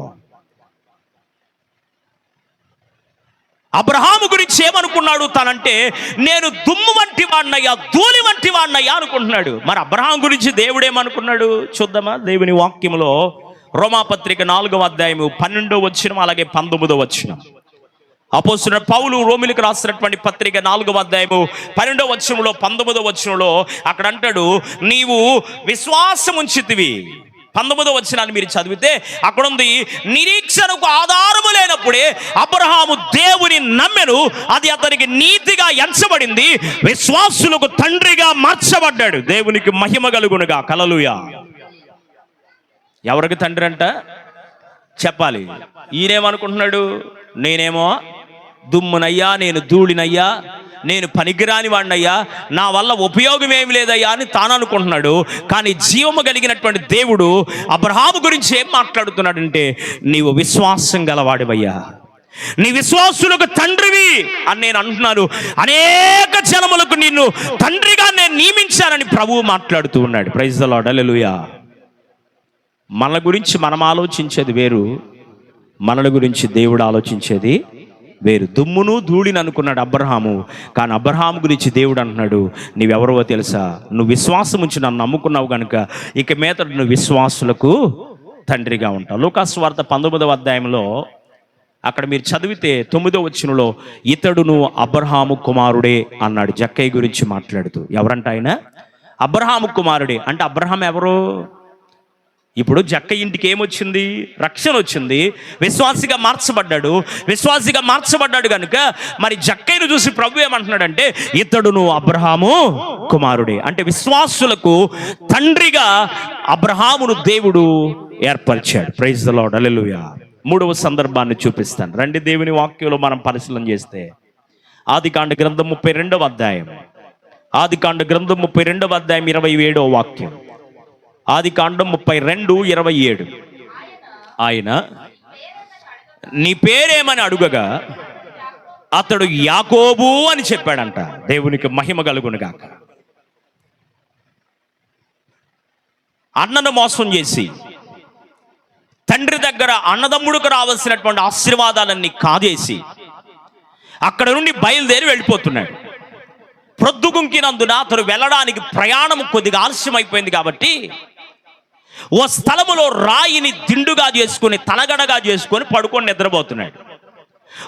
అబ్రహాము గురించి ఏమనుకున్నాడు తనంటే, నేను దుమ్ము వంటి వాడినయ్యా, ధూళి వంటి వాడినయ్యా అనుకుంటున్నాడు. మరి అబ్రహాం గురించి దేవుడు ఏమనుకున్నాడు చూద్దామా? దేవుని వాక్యంలో రోమాపత్రిక 4వ అధ్యాయము 12వ వచనం అలాగే 19వ వచనం. అపోస్తలుడైన పౌలు రోమీయులకు రాసినటువంటి పత్రిక 4వ అధ్యాయము 12వ వచనంలో 19వ వచనంలో అక్కడ అంటాడు, నీవు విశ్వాసం ఉంచితివి. 19వ వచనాన్ని మీరు చదివితే అక్కడ ఉంది, నిరీక్షణకు ఆధారము లేనప్పుడే అబ్రహాము దేవుని నమ్మెను, అది అతనికి నీతిగా ఎంచబడింది, విశ్వాసులకు తండ్రిగా మార్చబడ్డాడు. దేవునికి మహిమ కలుగునుగా. హల్లెలూయా. ఎవరికి తండ్రి అంట చెప్పాలి. ఈయనేమనుకుంటున్నాడు? నేనేమో దుమ్మునయ్యా, నేను ధూళినయ్యా, నేను పనికిరాని వాడినయ్యా, నా వల్ల ఉపయోగం ఏమి లేదయ్యా అని తాను అనుకుంటున్నాడు. కానీ జీవము కలిగినటువంటి దేవుడు అబ్రహాము గురించి ఏం మాట్లాడుతున్నాడంటే, నీవు విశ్వాసం గలవాడివయ్యా, నీ విశ్వాసులకు తండ్రివి అని నేను అంటున్నాను, అనేక జనములకు నిన్ను తండ్రిగా నేను నియమించానని ప్రభువు మాట్లాడుతూ ఉన్నాడు. ప్రైజ్ ది లార్డ్, హల్లెలూయా. మన గురించి మనం ఆలోచించేది వేరు, మనల గురించి దేవుడు ఆలోచించేది వేరు. దుమ్మును ధూళిని అనుకున్నాడు అబ్రహాము. కానీ అబ్రహాము గురించి దేవుడు అంటున్నాడు, నీవెవరో తెలుసా? నువ్వు విశ్వాసం ఉంచి నన్ను నమ్ముకున్నావు కనుక ఇక మీద నువ్వు విశ్వాసులకు తండ్రిగా ఉంటావు. లూకాసు వార్త 19వ అధ్యాయంలో అక్కడ మీరు చదివితే 9వ వచనంలో ఇతడును అబ్రహాము కుమారుడే అన్నాడు జక్కయ్య గురించి మాట్లాడుతూ. ఎవరంట ఆయన? అబ్రహాము కుమారుడే. అంటే అబ్రహాం ఎవరు? ఇప్పుడు జక్కయ్య ఇంటికి ఏమొచ్చింది? రక్షణ వచ్చింది. విశ్వాసిగా మార్చబడ్డాడు కనుక మరి జక్కయ్యను చూసి ప్రభు ఏమంటున్నాడంటే ఇతడును అబ్రహాము కుమారుడే. అంటే విశ్వాసులకు తండ్రిగా అబ్రహామును దేవుడు ఏర్పరిచాడు. ప్రైజ్ ద లార్డ్, హల్లెలూయా. 3వ సందర్భాన్ని చూపిస్తాను రండి. దేవుని వాక్యంలో మనం పరిశీలన చేస్తే ఆదికాండ గ్రంథం 32వ అధ్యాయం, 27వ వాక్యం. ఆదికాండం 32:27. ఆయన నీ పేరేమని అడుగగా అతడు యాకోబు అని చెప్పాడంట. దేవునికి మహిమ కలుగునుగాక. అన్నను మోసం చేసి తండ్రి దగ్గర అన్నదమ్ముడికి రావాల్సినటువంటి ఆశీర్వాదాలన్నీ కాజేసి అక్కడ నుండి బయలుదేరి వెళ్ళిపోతున్నాడు. ప్రొద్దుగుంకినందున అతడు వెళ్ళడానికి ప్రయాణం కొద్దిగా ఆలస్యం అయిపోయింది కాబట్టి ఓ స్థలములో రాయిని దిండుగా చేసుకుని తలగడగా చేసుకొని పడుకొని నిద్రపోతున్నాడు.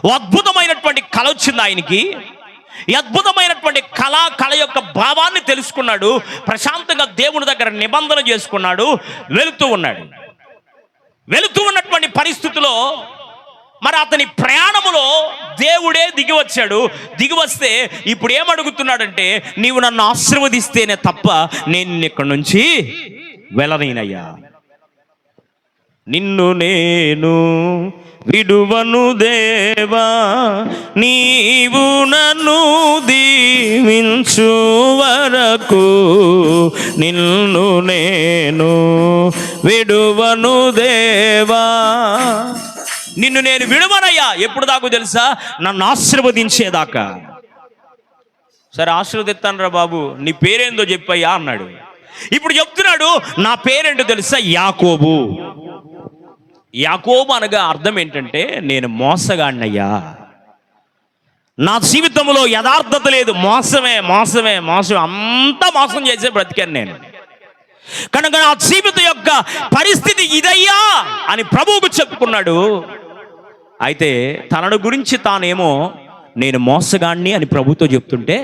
ఓ అద్భుతమైనటువంటి కళ వచ్చింది ఆయనకి. ఈ అద్భుతమైనటువంటి కళ యొక్క భావాన్ని తెలుసుకున్నాడు. ప్రశాంతంగా దేవుని దగ్గర నిబంధన చేసుకున్నాడు. వెళుతూ ఉన్నటువంటి పరిస్థితిలో మరి అతని ప్రయాణములో దేవుడే దిగి వస్తే ఇప్పుడు ఏమడుగుతున్నాడంటే, నీవు నన్ను ఆశీర్వదిస్తేనే తప్ప నేను ఇక్కడి నుంచి వెళ్ళనయ్యా. నిన్ను నేను విడువను దేవా, నీవు నన్ను దీవించు వరకు నిన్ను నేను విడువను దేవా. నిన్ను నేను విడువనయ్యా. ఎప్పుడు దాకా తెలుసా? నన్ను ఆశీర్వదించేదాకా. సరే ఆశీర్వదిస్తాను రా బాబు, నీ పేరేందో చెప్పయ్యా అన్నాడు. ఇప్పుడు చెప్తున్నాడు, నా పేరేంటో తెలుసా? యాకోబు. యాకోబు అనగా అర్థం ఏంటంటే నేను మోసగాడినయ్యా. నా జీవితంలో యథార్థత లేదు, మోసమే అంతా మోసం చేసే బ్రతికాను నేను. కనుక నా జీవితం యొక్క పరిస్థితి ఇదయ్యా అని ప్రభువుకు చెప్పుకున్నాడు. అయితే తనను గురించి తానేమో నేను మోసగాడిని అని ప్రభుతో చెప్తుంటే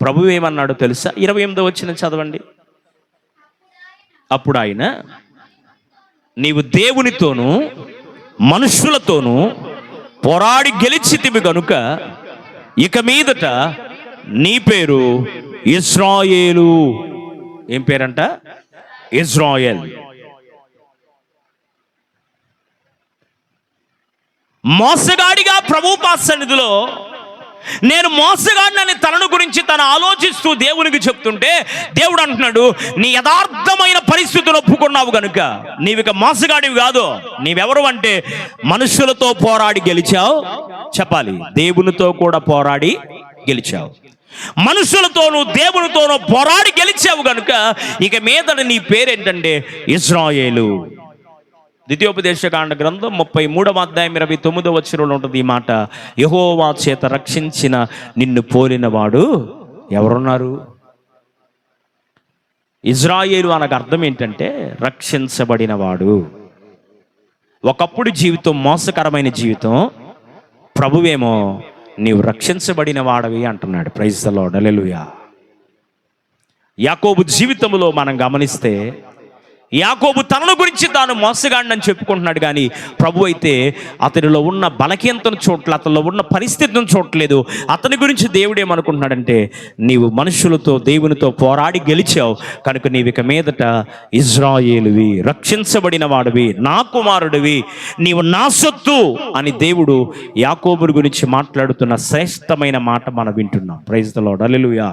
ప్రభు ఏమన్నాడో తెలుసా? 28వ వచనం చదవండి. అప్పుడు ఆయన, నీవు దేవునితోనూ మనుషులతోనూ పోరాడి గెలిచితివి గనుక ఇక మీదట నీ పేరు ఇశ్రాయేలు. ఏం పేరంట? ఇజ్రాయెల్. మోసగాడిగా ప్రభు సన్నిధిలో నేను మోసగాడినని తనను గురించి తను ఆలోచిస్తూ దేవునికి చెప్తుంటే దేవుడు అంటున్నాడు, నీ యథార్థమైన పరిస్థితులు ఒప్పుకున్నావు కనుక నీవిక మోసగాడివి కాదు. నీవెవరు అంటే మనుషులతో పోరాడి గెలిచావు. చెప్పాలి, దేవునితో కూడా పోరాడి గెలిచావు. మనుషులతోనూ దేవునితోనూ పోరాడి గెలిచావు కనుక ఇక మీదట నీ పేరేంటంటే ఇశ్రాయేలు. ద్వితీయోపదేశకాండ గ్రంథం 33వ అధ్యాయం 29వ వచనంలో ఉంటుంది ఈ మాట, యెహోవా చేత రక్షించిన నిన్ను పోలిన వాడు ఎవరున్నారు? ఇజ్రాయేలు అనగా అర్థం ఏంటంటే రక్షించబడిన వాడు. ఒకప్పుడు జీవితం మోసకరమైన జీవితం, ప్రభువేమో నీవు రక్షించబడిన వాడవి అంటున్నాడు. ప్రైజ్ ద లార్డ్, హల్లెలూయా. యాకోబు జీవితంలో మనం గమనిస్తే యాకోబు తనను గురించి తాను మోసగాడిని చెప్పుకుంటున్నాడు, కానీ ప్రభు అయితే అతనిలో ఉన్న బలహీనతను చూడట్లేదు, అతనిలో ఉన్న పరిస్థితిని చూడట్లేదు. అతని గురించి దేవుడు ఏమనుకుంటున్నాడంటే, నీవు మనుషులతో దేవునితో పోరాడి గెలిచావు కనుక నీవు ఇక మీదట ఇజ్రాయేలువి, రక్షించబడిన వాడివి, నా కుమారుడివి, నీవు నా సొత్తు అని దేవుడు యాకోబుని గురించి మాట్లాడుతున్న శ్రేష్టమైన మాట మనం వింటున్నాం. ప్రైజ్ ద లార్డ్, హల్లెలూయా.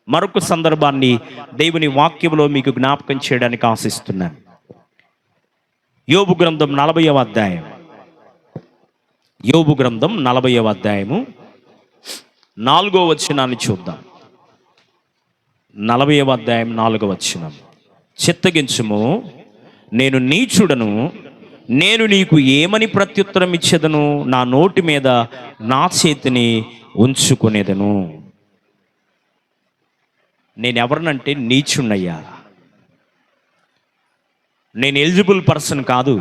మరొక సందర్భాన్ని దేవుని వాక్యంలో మీకు జ్ఞాపకం చేయడానికి ఆశిస్తున్నాను. యోబు గ్రంథం 40వ అధ్యాయం, యోబు గ్రంథం 40వ అధ్యాయము 4వ వచనాన్ని చూద్దాం. 40వ అధ్యాయం 4వ వచనం, చిత్తగించుము, నేను నీచుడను, నేను నీకు ఏమని ప్రత్యుత్తరం ఇచ్చేదను? నా నోటి మీద నా చేతిని ఉంచుకునేదను. నేను ఎవరినంటే నీచున్నయ్యా. నేను ఎలిజిబుల్ పర్సన్ కాదు.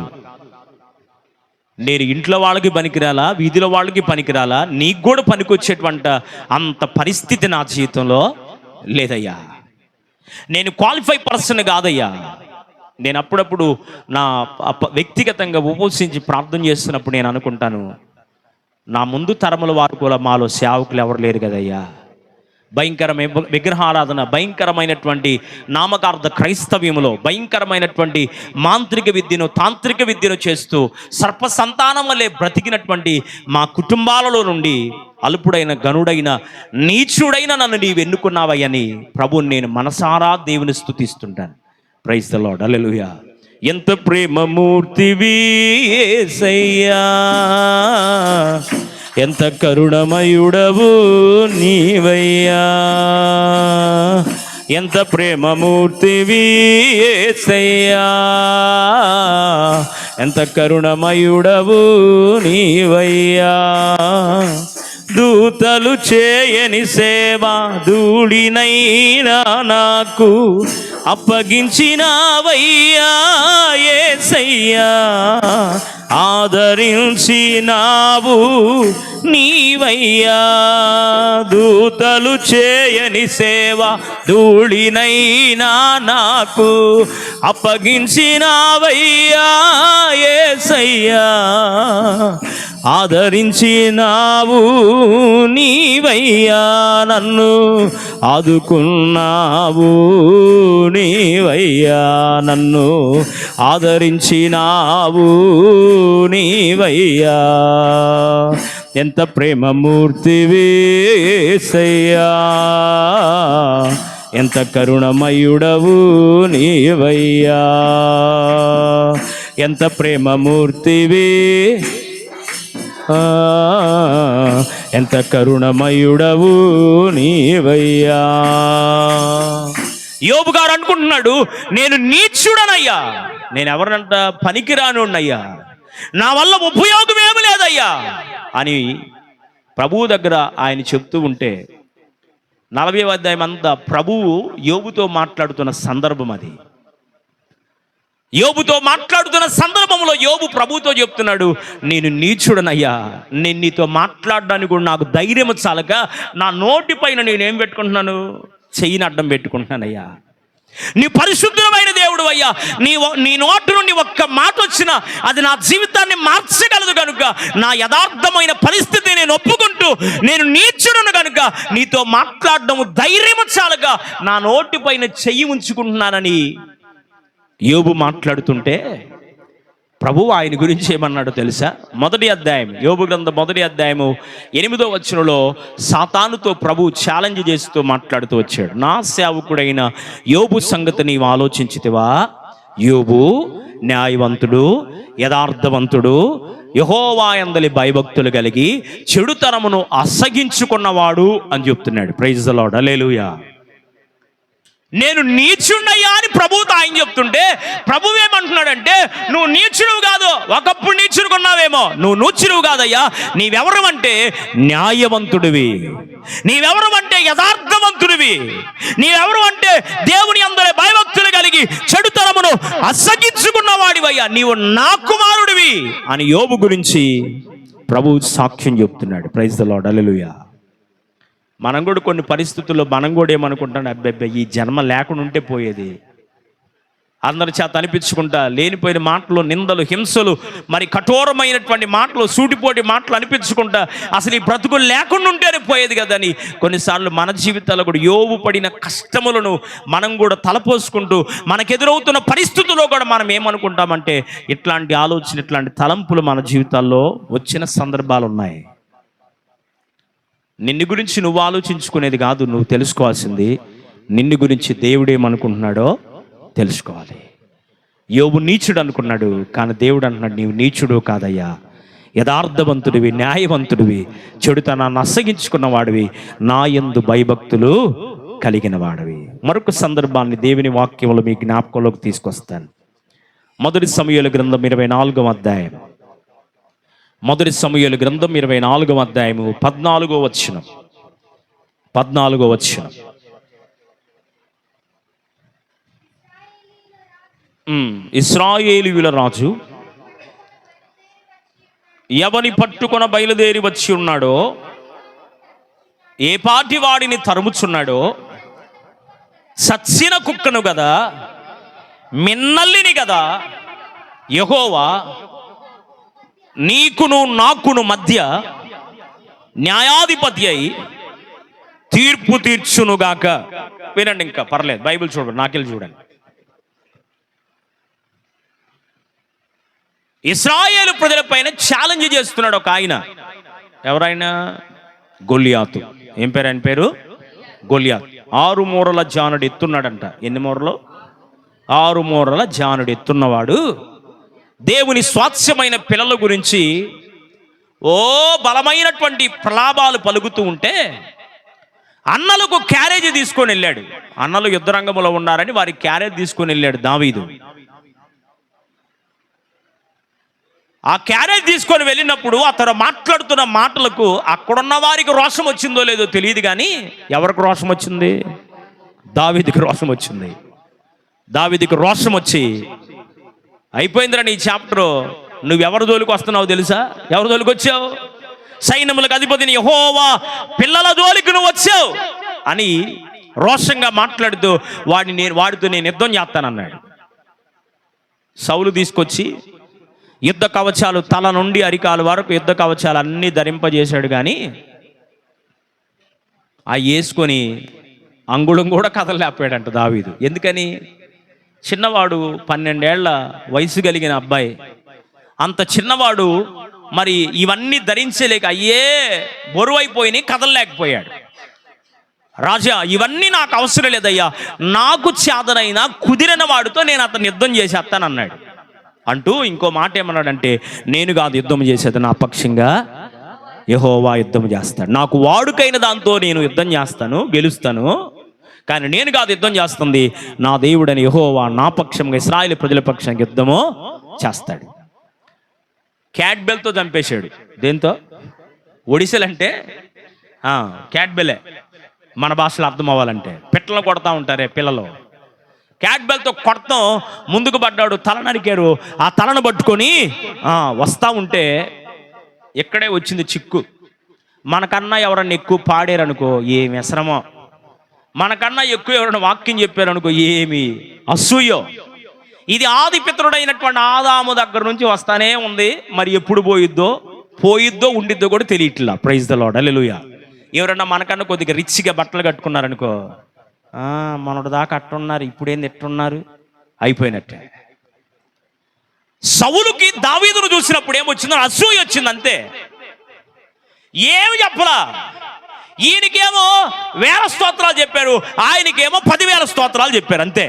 నేను ఇంట్లో వాళ్ళకి పనికిరాలా, వీధిలో వాళ్ళకి పనికిరాలా, నీకు కూడా పనికొచ్చేటువంటి అంత పరిస్థితి నా జీవితంలో లేదయ్యా. నేను క్వాలిఫై పర్సన్ కాదయ్యా. నేను అప్పుడప్పుడు నా వ్యక్తిగతంగా ఉపవసించి ప్రార్థన చేస్తున్నప్పుడు నేను అనుకుంటాను, నా ముందు తరముల వారు కూడా మాలో సేవకులు ఎవరు లేరు కదయ్యా. భయంకరమైన విగ్రహారాధన, భయంకరమైనటువంటి నామకార్థ క్రైస్తవ్యములో భయంకరమైనటువంటి మాంత్రిక విద్యను, తాంత్రిక విద్యను చేస్తూ సర్ప సంతానం వల్లే బ్రతికినటువంటి మా కుటుంబాలలో నుండి అల్పుడైన, గనుడైన, నీచుడైన నన్ను నీవు ఎన్నుకున్నావయ్యని ప్రభువుని నేను మనసారా దేవుని స్తుతిస్తుంటాను. Praise the lord. హల్లెలూయా. ఎంత ప్రేమమూర్తివి యేసయ్యా, ఎంత కరుణమయుడవు నీవయ్యా, ఎంత ప్రేమమూర్తివి యేసయ్యా, ఎంత కరుణమయుడవు నీవయ్యా. దూతలు చేయని సేవ ధూళినైనా నాకు అప్పగించినావయ్యా యేసయ్యా, ఆదరించినావు నీవయ్యా. దూతలు చేయని సేవ ధూళినైనా నాకు అప్పగించినావయ్యా యేసయ్యా, ఆదరించినావు నీవయ్యా. నన్ను ఆదుకున్నావు నీవయ్యా, నన్ను ఆదరించినావు నీవయ్యా. ఎంత ప్రేమమూర్తివి యేసయ్యా, ఎంత కరుణమయుడవు నీవయ్యా, ఎంత ప్రేమమూర్తివి, ఎంత కరుణమయుడవు నీవయ్యా. యోబు గారు అనుకుంటున్నాడు, నేను నీచుడనయ్యా, నేను ఎవరినంట పనికిరానున్నయ్యా, నా వల్ల ఉపయోగం ఏమి లేదయ్యా అని ప్రభువు దగ్గర ఆయన చెప్తూ ఉంటే 40వ అధ్యాయం అంతా ప్రభువు యోబుతో మాట్లాడుతున్న సందర్భం అది. యోబుతో మాట్లాడుతున్న సందర్భంలో యోబు ప్రభుతో చెప్తున్నాడు, నేను నీచుడనయ్యా, నేను నీతో మాట్లాడడానికి కూడా నాకు ధైర్యం చాలక నా నోటి పైన నేనేం పెట్టుకుంటున్నాను? చెయ్యిని అడ్డం పెట్టుకుంటున్నానయ్యా. నీ పరిశుద్ధమైన దేవుడు అయ్యా, నీ నోటి నుండి ఒక్క మాట వచ్చినా అది నా జీవితాన్ని మార్చగలదు కనుక నా యథార్థమైన పరిస్థితి నేను ఒప్పుకుంటూ నేను నీచుడను కనుక నీతో మాట్లాడడం ధైర్యం చాలక నా నోటి పైన చెయ్యి ఉంచుకుంటున్నానని యోబు మాట్లాడుతుంటే ప్రభువు ఆయన గురించి ఏమన్నాడో తెలుసా? మొదటి అధ్యాయం, యోబు గ్రంథం మొదటి అధ్యాయము 8వ వచనంలో సాతానుతో ప్రభువు ఛాలెంజ్ చేస్తూ మాట్లాడుతూ వచ్చాడు. నా సేవకుడైన యోబు సంగతి నీవు ఆలోచించితివా? యోబు న్యాయవంతుడు, యథార్థవంతుడు, యెహోవా యందలి భయభక్తులు కలిగి చెడుతనమును అసగించుకున్నవాడు అని చెప్తున్నాడు. Praise the lord. హల్లెలూయా. నేను నీచుడయ్యా అని ప్రభువుతో ఆయన చెప్తుంటే ప్రభువు ఏమంటున్నాడంటే, నువ్వు నీచుడువు కాదు, ఒకప్పుడు నీచుడుకున్నావేమో, నువ్వు నీచుడువు కాదయ్యా, నీవెవరు అంటే న్యాయవంతుడివి, నీవెవరు అంటే యథార్థవంతుడివి, నీవెవరు అంటే దేవుని అందరి భయభక్తులు కలిగి చెడుతనమును అసగించుకున్నవాడివయ్యా, నీవు నా కుమారుడివి అని యోబు గురించి ప్రభువు సాక్ష్యం చెప్తున్నాడు. Praise the lord. హల్లెలూయా. మనం కూడా కొన్ని పరిస్థితుల్లో మనం కూడా ఏమనుకుంటాం, అబ్బాయి ఈ జన్మ లేకుండా ఉంటే పోయేది, అందరి చేత అనిపించుకుంటా లేనిపోయిన మాటలు, నిందలు, హింసలు, మరి కఠోరమైనటువంటి మాటలు, సూటిపోటి మాటలు అనిపించుకుంటా అసలు ఈ బ్రతుకులు లేకుండా ఉంటేనే పోయేది కదని కొన్నిసార్లు మన జీవితాల్లో కూడా యోబు పడిన కష్టములను మనం కూడా తలపోసుకుంటూ మనకెదురవుతున్న పరిస్థితుల్లో కూడా మనం ఏమనుకుంటామంటే ఇట్లాంటి ఆలోచన, ఇట్లాంటి తలంపులు మన జీవితాల్లో వచ్చిన సందర్భాలు ఉన్నాయి. నిన్ను గురించి నువ్వు ఆలోచించుకునేది కాదు, నువ్వు తెలుసుకోవాల్సింది నిన్ను గురించి దేవుడు ఏమనుకుంటున్నాడో తెలుసుకోవాలి. యోబు నీచుడు అనుకున్నాడు, కానీ దేవుడు అంటున్నాడు, నీవు నీచుడు కాదయ్యా, యథార్థవంతుడివి, న్యాయవంతుడివి, చెడుతనాన్ని అసగించుకున్న వాడివి, నా యందు భయభక్తులు కలిగిన వాడివి. మరొక సందర్భాన్ని దేవుని వాక్యంలో మీ జ్ఞాపకంలోకి తీసుకొస్తాను. మొదటి సమూయేలు గ్రంథం 24వ అధ్యాయం. మొదటి సమూయేలు గ్రంథం 24వ అధ్యాయము 14వ వచనం. 14వ వచనం. ఇశ్రాయేలీయుల రాజు ఎవని పట్టుకొన బయలుదేరి వచ్చి ఉన్నాడో, ఏ పాటి వాడిని తరుముచున్నాడో, సచ్చిన కుక్కను గదా, మిన్నల్లిని గదా, యెహోవా నీకును నాకును మధ్య న్యాయాధిపతి అయి తీర్పు తీర్చునుగాక. వినండి, ఇంకా పర్లేదు, బైబిల్ చూడండి, నాకెళ్ళి చూడండి. ఇశ్రాయేలు ప్రజల పైన ఛాలెంజ్ చేస్తున్నాడు ఒక ఆయన. ఎవరైనా? గొలియాతు. ఏం పేరు ఆయన పేరు? గొలియాతు. 6 మూరల జానుడు ఎత్తున్నాడంట. ఎన్ని మూరలు? 6 మూరల జానుడు ఎత్తున్నవాడు దేవుని స్వాస్యమైన పిల్లల గురించి బలమైనటువంటి ప్రలాభాలు పలుకుతూ ఉంటే అన్నలకు క్యారేజీ తీసుకొని వెళ్ళాడు. అన్నలు యుద్ధ రంగంలో ఉన్నారని వారి క్యారేజ్ తీసుకొని వెళ్ళాడు దావీదు. ఆ క్యారేజ్ తీసుకొని వెళ్ళినప్పుడు అతను మాట్లాడుతున్న మాటలకు అక్కడున్న వారికి రోషం వచ్చిందో లేదో తెలియదు, కానీ ఎవరికి రోషం వచ్చింది? దావీదుకి రోషం వచ్చింది. దావీదుకి రోషం వచ్చి, అయిపోయిందిరా నీ చాప్టర్, నువ్వెవరి జోలికి వస్తున్నావు తెలుసా? ఎవరి జోలికి వచ్చావు? సైన్యములకు అధిపతిని యెహోవా పిల్లల జోలికి నువ్వు వచ్చావు అని రోషంగా మాట్లాడుతూ వాడితో నేను యుద్ధం చేస్తానన్నాడు. సౌలు తీసుకొచ్చి యుద్ధ కవచాలు తల నుండి అరికాలు వరకు యుద్ధ కవచాలు అన్నీ ధరింపజేశాడు, కానీ ఆ వేసుకొని అంగుళం కూడా కదలలేకపోయాడంట దావీదు. ఎందుకని? చిన్నవాడు, 12 ఏళ్ల వయసు కలిగిన అబ్బాయి, అంత చిన్నవాడు మరి ఇవన్నీ ధరించలేక అయ్యే బరువైపోయినాయి, కదలలేకపోయాడు. రాజా, ఇవన్నీ నాకు అవసరం లేదయ్యా, నాకు చేతనైనా కుదిరిన వాడితో నేను అతను యుద్ధం చేసేస్తానన్నాడు. అంటూ ఇంకో మాట ఏమన్నాడంటే, నేను కాదు యుద్ధం చేసేది, నా పక్షంగా యెహోవా యుద్ధం చేస్తాడు. నాకు వాడుకైన దాంతో నేను యుద్ధం చేస్తాను, గెలుస్తాను, కానీ నేను కాదు యుద్ధం చేస్తుంది, నా దేవుడని యెహోవా నా పక్షంగా ఇశ్రాయేలు ప్రజల పక్షంగా యుద్ధము చేస్తాడు. క్యాట్బెల్తో చంపేశాడు. దేంతో? ఒడిసెలంటే క్యాట్బెలే, మన భాషలో అర్థం అవ్వాలంటే పిట్టలు కొడతా ఉంటారే పిల్లలు. క్యాట్బెల్తో కొడతాం, ముందుకు పడ్డాడు, తల నరికారు. ఆ తలను పట్టుకొని వస్తా ఉంటే ఎక్కడే వచ్చింది చిక్కు. మనకన్నా ఎవరన్నా ఎక్కువ పాడారనుకో ఏమి వ్యసనమో, మనకన్నా ఎక్కువ ఎవరైనా వాక్యం చెప్పారనుకో ఏమి అసూయో. ఇది ఆది పితరుడైనటువంటి ఆదాము దగ్గర నుంచి వస్తానే ఉంది. మరి ఎప్పుడు పోయిద్దో ఉండిద్దో కూడా తెలియట్లా. ప్రైజ్ ద లార్డ్, హల్లెలూయా. ఎవరన్నా మనకన్నా కొద్దిగా రిచ్గా బట్టలు కట్టుకున్నారనుకో, మనడు దాకా అట్టున్నారు, ఇప్పుడేంది ఎట్టున్నారు, అయిపోయినట్టే. సౌలుకి దావీదును చూసినప్పుడు ఏమొచ్చిందో అసూయ వచ్చింది, అంతే. ఏమి చెప్పలా. ఈయనకేమో 1000 స్తోత్రాలు చెప్పారు, ఆయనకేమో 10,000 స్తోత్రాలు చెప్పారు, అంతే.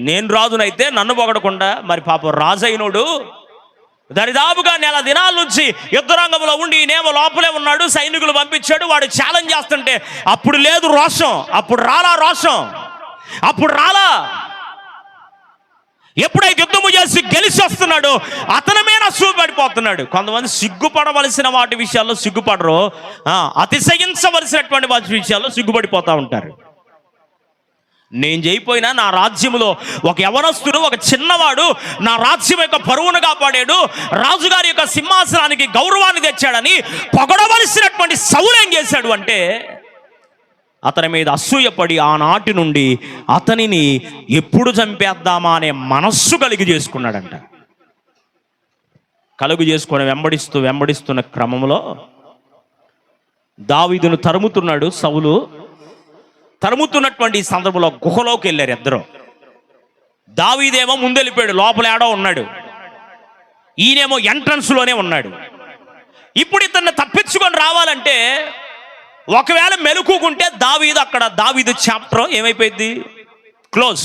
నేను రాజునైతే నన్ను పొగడకుండా మరి పాపం రాజైనోడు దరిదాపుగా 9 దినాల నుంచి యుద్ధరంగంలో ఉండి ఈయనేమో లోపలే ఉన్నాడు, సైనికులు పంపించాడు, వాడు ఛాలెంజ్ చేస్తుంటే అప్పుడు లేదు రోషం, అప్పుడు రాలా రోషం, అప్పుడు రాలా. ఎప్పుడైతే యుద్ధము చేసి గెలిచి వస్తున్నాడో అతని మీద అసూయపడిపోతున్నాడు. కొంతమంది సిగ్గుపడవలసిన వాటి విషయాల్లో సిగ్గుపడరు, అతిశయించవలసినటువంటి వాటి విషయాల్లో సిగ్గుపడిపోతూ ఉంటారు. నేను చేయిపోయినా నా రాజ్యములో ఒక యవనస్తుడు, ఒక చిన్నవాడు నా రాజ్యం యొక్క పరువును కాపాడాడు, రాజుగారి యొక్క సింహాసనానికి గౌరవాన్ని తెచ్చాడని పొగడవలసినటువంటి సౌలు ఏం చేశాడు అంటే అతని మీద అసూయపడి ఆనాటి నుండి అతనిని ఎప్పుడు చంపేద్దామా అనే మనస్సు కలిగి చేసుకున్నాడంట. కలుగు చేసుకొని వెంబడిస్తున్న క్రమంలో దావీదును తరుముతున్నాడు సౌలు. తరుముతున్నటువంటి సందర్భంలో గుహలోకి వెళ్ళారు ఇద్దరు. దావీదేమో ముందెళ్ళిపోయాడు, లోపల ఏడో ఉన్నాడు, ఈయనేమో ఎంట్రన్స్ లోనే ఉన్నాడు. ఇప్పుడు ఇతన్ని తప్పించుకొని రావాలంటే ఒకవేళ మెలుకుంటే దావీదు చాప్టర్ ఏమైపోయింది? క్లోజ్.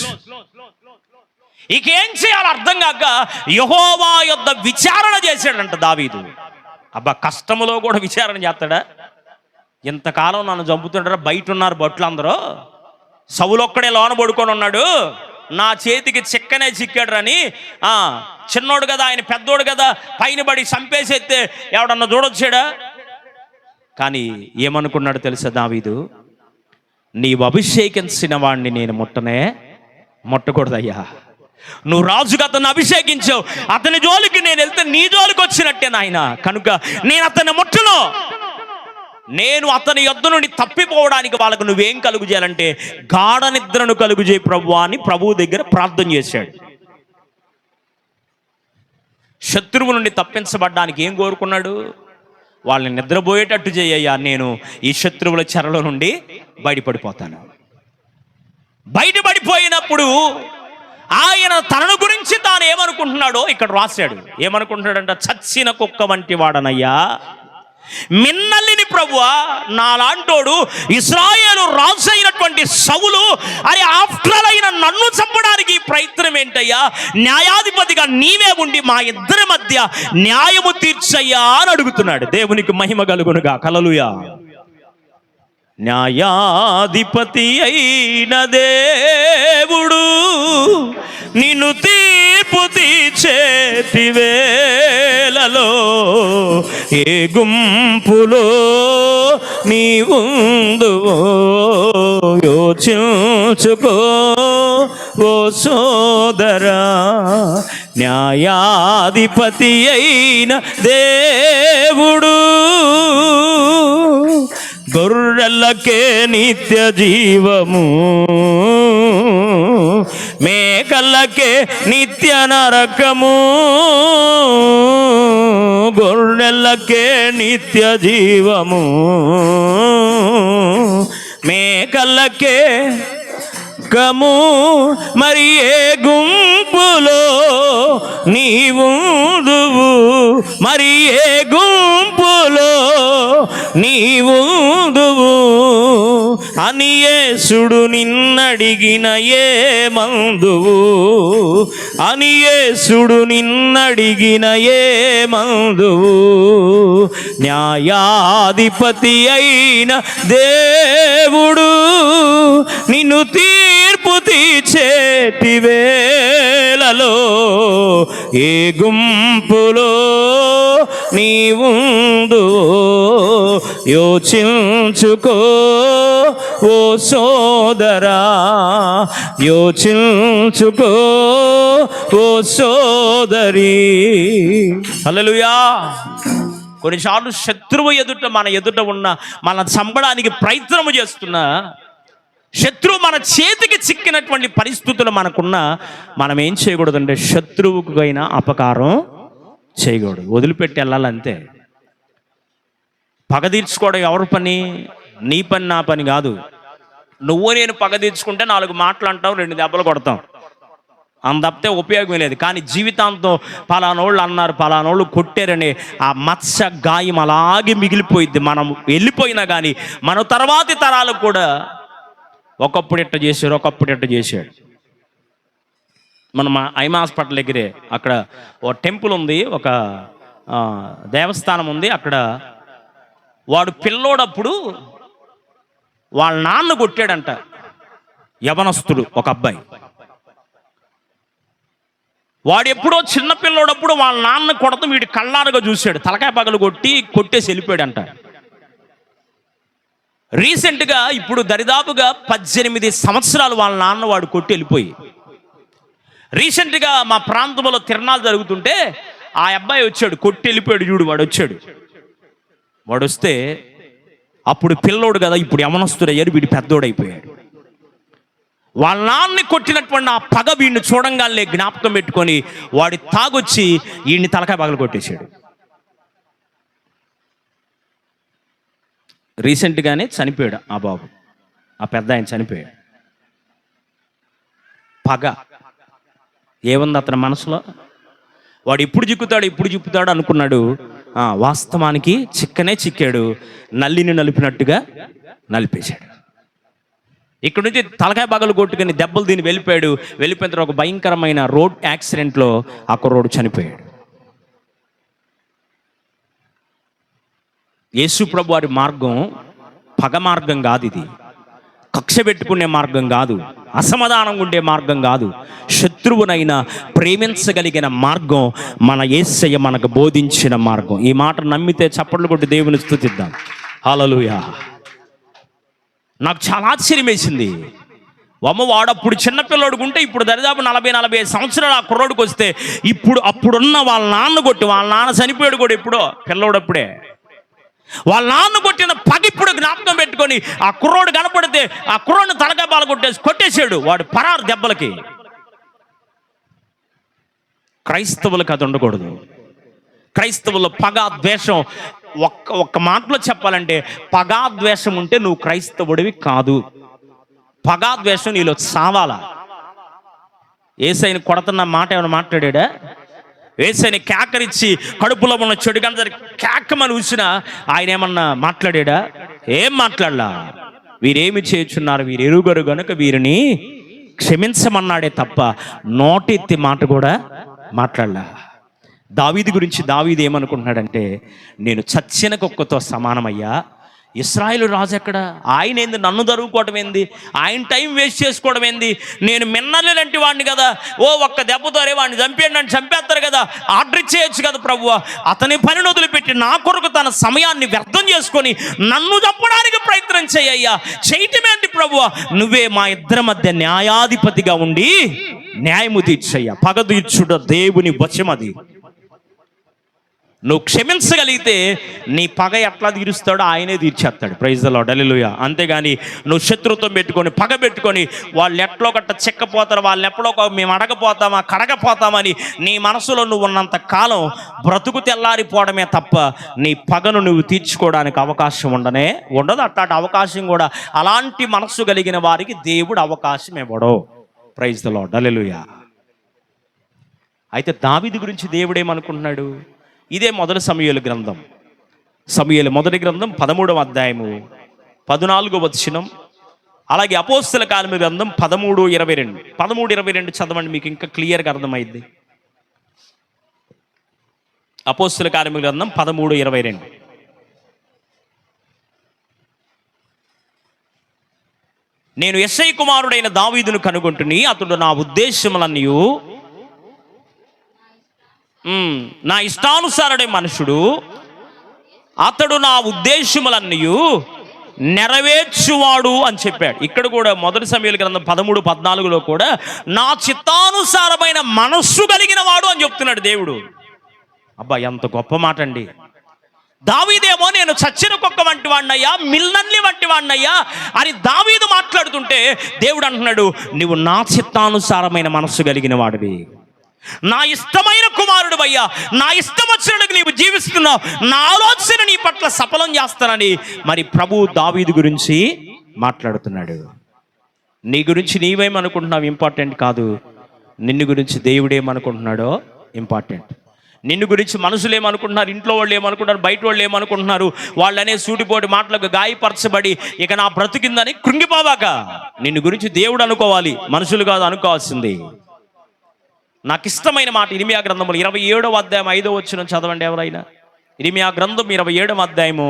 ఇకేం చేయాలో అర్థం కాక యెహోవా యొద్ద విచారణ చేశాడంట దావీదు. అబ్బా, కష్టములో కూడా విచారణ చేస్తాడా? ఇంతకాలం నన్ను చంపుతుంటారా, బయట ఉన్నారు భటులు అందరూ, సౌలు ఒక్కడే లోన పడుకొని ఉన్నాడు, నా చేతికి చిక్కనే చిక్కాడు అని చిన్నోడు కదా, ఆయన పెద్దోడు కదా, పైన పడి చంపేసేస్తే ఎవడన్నా చూడొచ్చాడా? కానీ ఏమనుకున్నాడు తెలుసా దావీదు? నీవు అభిషేకించిన వాడిని నేను ముట్టకూడదయ్యా. నువ్వు రాజుగా అతన్ని అభిషేకించావు, అతని జోలికి నేను వెళ్తే నీ జోలికి వచ్చినట్టే నాయన, కనుక నేను అతన్ని ముట్టను. నేను అతని యొద్ద నుండి తప్పిపోవడానికి వాళ్ళకు నువ్వేం కలుగు చేయాలంటే గాఢ నిద్రను కలుగు చేయి ప్రభువా అని ప్రభువు దగ్గర ప్రార్థన చేశాడు. శత్రువు నుండి తప్పించబడ్డానికి ఏం కోరుకున్నాడు? వాళ్ళని నిద్రపోయేటట్టు చేయయ్యా, నేను ఈ శత్రువుల చెరలో నుండి బయటపడిపోతాను. బయటపడిపోయినప్పుడు ఆయన తనను గురించి తాను ఏమనుకుంటున్నాడో ఇక్కడ రాశాడు. ఏమనుకుంటున్నాడంట? చచ్చిన కుక్క వంటి వాడనయ్యా, మిన్నల్లిని ప్రభువా, నాలాంటోడు ఇశ్రాయేలు రాజు అయినటువంటి సౌలు అరే ఆఫ్టర్ అయిన నన్ను చంపడానికి ప్రయత్నం ఏంటయ్యా? న్యాయాధిపతిగా నీవే ఉండి మా ఇద్దరి మధ్య న్యాయము తీర్చయ్యా అని అడుగుతున్నాడు. దేవునికి మహిమ కలుగునుగా. హల్లెలూయా. న్యాయాధిపతి అయిన దేవుడు నిన్ను తీర్పు తీర్చేటి వేళలో ఏ గుంపులో నీవుందువో యోచించుకో ఓ సోదరా. న్యాయాధిపతి అయిన దేవుడు గొర్రెలకే నిత్య జీవము, మేకలకే నిత్య నరకము. గొర్రెలకే నిత్య జీవము, మేకలకే కము. మరి ఏ గుంపులో నీవుందువు, మరి ఏ గుంపులో నీవుందువు అని యేసుడు నిన్నడిగిన ఏ మందువు, అని యేసుడు నిన్నడిగిన ఏ మందువు. న్యాయాధిపతి అయిన దేవుడు నిన్ను తీర్పు తీర్చేటి వేళలో ఏ గుంపులో నీవుందువో యోచించుకో ఓ సోదరా, యోచించుకో ఓ సోదరి. హల్లెలూయా. కొన్నిసార్లు శత్రువు ఎదుట మన ఎదుట ఉన్న మన చంపడానికి ప్రయత్నము చేస్తున్న శత్రువు మన చేతికి చిక్కినటువంటి పరిస్థితులు మనకున్న, మనం ఏం చేయకూడదంటే శత్రువుకైనా అపకారం చేయకూడదు, వదిలిపెట్టి వెళ్ళాలంతే. పగ తీర్చుకోవడం ఎవరి పని? నీ పని, నా పని కాదు. నువ్వు నేను పగ తీర్చుకుంటే 4 మాటలు అంటాం, 2 దెబ్బలు కొడతాం, అంత తప్పితే ఉపయోగం లేదు. కానీ జీవితాంతం పలానోళ్ళు అన్నారు, పలానోళ్ళు కొట్టారని ఆ మత్స్య గాయం అలాగే మిగిలిపోయింది. మనం వెళ్ళిపోయినా కానీ మన తర్వాతి తరాలకు కూడా ఒకప్పుడు ఇట్ట చేశాడు, ఒకప్పుడు ఇట్ట చేశాడు. మనం ఐమా హాస్పిటల్ దగ్గరే అక్కడ ఒక టెంపుల్ ఉంది, ఒక దేవస్థానం ఉంది. అక్కడ వాడు పిల్లోడప్పుడు వాళ్ళ నాన్న కొట్టాడంట, యవనస్తుడు ఒక అబ్బాయి. వాడు ఎప్పుడో చిన్న పిల్లోడప్పుడు వాళ్ళ నాన్న కొడత వీడి కళ్ళారుగా చూశాడు, తలకాయ పగలు కొట్టేసి వెళ్ళిపోయాడంట. రీసెంట్గా ఇప్పుడు దరిదాపుగా 18 సంవత్సరాలు వాళ్ళ నాన్న వాడు కొట్టి వెళ్ళిపోయి. రీసెంట్గా మా ప్రాంతంలో తిరణాలు జరుగుతుంటే ఆ అబ్బాయి వచ్చాడు, కొట్టి వెళ్ళిపోయాడు. చూడు వాడు వచ్చాడు. వాడు వస్తే అప్పుడు పిల్లోడు కదా, ఇప్పుడు యవనస్తుడయ్యాడు, వీడు పెద్దోడైపోయాడు. వాళ్ళ నాన్ని కొట్టినటువంటి ఆ పగ వీడిని చూడంగానే జ్ఞాపకం పెట్టుకొని వాడి తాగొచ్చి వీడిని తలకాయ పగలు కొట్టేశాడు. రీసెంట్గానే చనిపోయాడు ఆ బాబు, ఆ పెద్ద ఆయన చనిపోయాడు. పగ ఏముంది అతని మనసులో? వాడు ఎప్పుడు చిక్కుతాడు అనుకున్నాడు. వాస్తవానికి చిక్కాడు, నల్లిని నలిపినట్టుగా నలిపేశాడు. ఇక్కడ నుంచి తలకాయ పగలు కొట్టుకుని దెబ్బలు దీన్ని వెళ్ళిపోయాడు. వెళ్ళిపోయిన తర్వాత ఒక భయంకరమైన రోడ్ యాక్సిడెంట్లో ఆ కుర్రోడు చనిపోయాడు. యేసు ప్రభు వారి మార్గం పగ మార్గం కాదు, ఇది కక్ష పెట్టుకునే మార్గం కాదు. అసమాధానంగా ఉండే మార్గం కాదు, శత్రువునైనా ప్రేమించగలిగిన మార్గం మన యేసయ్య మనకు బోధించిన మార్గం. ఈ మాట నమ్మితే చప్పట్లు కొట్టి దేవుని స్తుతిద్దాం. హల్లెలూయా. నాకు చాలా ఆశ్చర్యం వేసింది. వాడప్పుడు చిన్నపిల్లోడుకు ఉంటే ఇప్పుడు దరిదాపు 40-45 సంవత్సరాలు ఆ కుర్రోడికి వస్తే అప్పుడున్న వాళ్ళ నాన్న కొట్టి, వాళ్ళ నాన్న చనిపోయాడు కూడా ఎప్పుడో పిల్లోడప్పుడే, వాళ్ళ నాన్న కొట్టిన పగ ఇప్పుడు జ్ఞాపకం పెట్టుకొని ఆ కుర్రోడు కనపడితే ఆ కుర్రోడిని తలకాయ బాల కొట్టేసాడు వాడు పరారు దెబ్బలకి. క్రైస్తవులకు అది ఉండకూడదు. క్రైస్తవుల పగ ద్వేషం, ఒక్క మాటలో చెప్పాలంటే పగ ద్వేషం ఉంటే నువ్వు క్రైస్తవుడివి కాదు. పగ ద్వేషం నీలో సావాలా. యేసయ్యని కొడుతున్న మాట ఏమైనా మాట్లాడా? యేసయ్యని కేకరిచ్చి కడుపులో ఉన్న చెడు గంజరి కేకమని చూసినా ఆయన ఏమన్నా మాట్లాడా? ఏం మాట్లాడలా. వీరేమి చేయుచున్నారు, వీరు ఎరుగరు గనుక వీరిని క్షమించమన్నాడే తప్ప నోటెత్తి మాట కూడా మాట్లాడలా. దావీదు గురించి దావీదు ఏమనుకుంటున్నాడంటే, నేను చచ్చిన కుక్కతో సమానమయ్యా. ఇశ్రాయేలు రాజు ఎక్కడ? ఆయన ఏంది నన్ను దరువుకోవడం ఏంది, ఆయన టైం వేస్ట్ చేసుకోవడం ఏంది? నేను మిన్నల్లి లాంటి వాడిని కదా, ఒక్క దెబ్బతోరే వాడిని చంపేయండి అని చంపేస్తారు కదా, ఆర్డర్ ఇచ్చేయచ్చు కదా ప్రభువా. అతని పనిని వదిలిపెట్టి నా కొరకు తన సమయాన్ని వ్యర్థం చేసుకొని నన్ను చంపడానికి ప్రయత్నం చేయయ్యా. చేయటమేంటి ప్రభువా, నువ్వే మా ఇద్దరి మధ్య న్యాయాధిపతిగా ఉండి న్యాయము తీర్చయ్యా. పగ తీర్చుట దేవుని వశమది. నువ్వు క్షమించగలిగితే నీ పగ ఎట్లా తీరుస్తాడో ఆయనే తీర్చేస్తాడు. Praise the Lord. హల్లెలూయా. అంతేగాని నువ్వు శత్రుత్వం పెట్టుకొని పగ పెట్టుకొని వాళ్ళు ఎట్లో గట్ట చెక్కపోతారు, వాళ్ళని ఎప్పుడో మేము అడగపోతామా కడగపోతామని నీ మనసులో నువ్వు ఉన్నంత కాలం బ్రతుకు తెల్లారిపోవడమే తప్ప నీ పగను నువ్వు తీర్చుకోవడానికి అవకాశం ఉండదు. అట్లాంటి అవకాశం కూడా అలాంటి మనస్సు కలిగిన వారికి దేవుడు అవకాశం ఇవ్వడు. Praise the Lord. హల్లెలూయా. అయితే దావీదు గురించి దేవుడు ఏమనుకుంటున్నాడు? ఇదే మొదటి సమూయేలు గ్రంథం, సమూయేలు మొదటి గ్రంథం 13వ అధ్యాయము 14వ వచనం. అలాగే అపోస్తల కార్యముల గ్రంథం 13:22 చదవండి, మీకు ఇంకా క్లియర్గా అర్థమైంది. అపోస్తల కార్యముల గ్రంథం 13:22. నేను యెష్షై కుమారుడైన దావీదును కనుగొంటుని, అతడు నా ఉద్దేశములన్నీ నా ఇష్టానుసారుడే మనుషుడు, అతడు నా ఉద్దేశములన్నీ నెరవేర్చువాడు అని చెప్పాడు. ఇక్కడ కూడా మొదటి సమూయేలు గ్రంథం 13:14లో కూడా నా చిత్తానుసారమైన మనస్సు కలిగిన వాడు అని చెప్తున్నాడు దేవుడు. అబ్బా, ఎంత గొప్ప మాట అండి. దావీదేమో నేను చచ్చిన కుక్క వంటి వాడినయ్యా, మిల్నల్లి వంటి వాడినయ్యా అని దావీదు మాట్లాడుతుంటే దేవుడు అంటున్నాడు, నువ్వు నా చిత్తానుసారమైన మనస్సు కలిగిన వాడివి, నా ఇష్టమైన కుమారుడు అయ్యా, నా ఇష్టం వచ్చినట్టుగా నీవు జీవిస్తున్నావు, నా ఆలోచన నీ పట్ల సఫలం చేస్తానని మరి ప్రభు దావీదు గురించి మాట్లాడుతున్నాడు. నీ గురించి నీవేమనుకుంటున్నావు ఇంపార్టెంట్ కాదు, నిన్ను గురించి దేవుడు ఏమనుకుంటున్నాడో ఇంపార్టెంట్. నిన్ను గురించి మనుషులు ఏమనుకుంటున్నారు, ఇంట్లో వాళ్ళు ఏమనుకుంటున్నారు, బయట వాళ్ళు ఏమనుకుంటున్నారు, వాళ్ళనే సూటిపోటి మాటలకు గాయపరచబడి ఇక నా బ్రతికిందని కృంగిపోవాక నిన్ను గురించి దేవుడు అనుకోవాలి, మనుషులు కాదు అనుకోవాల్సింది. నాకు ఇష్టమైన మాట ఇర్మీయా గ్రంథము 27వ అధ్యాయం 5వ వచనం చదవండి ఎవరైనా. ఇర్మీయా గ్రంథం 27వ అధ్యాయము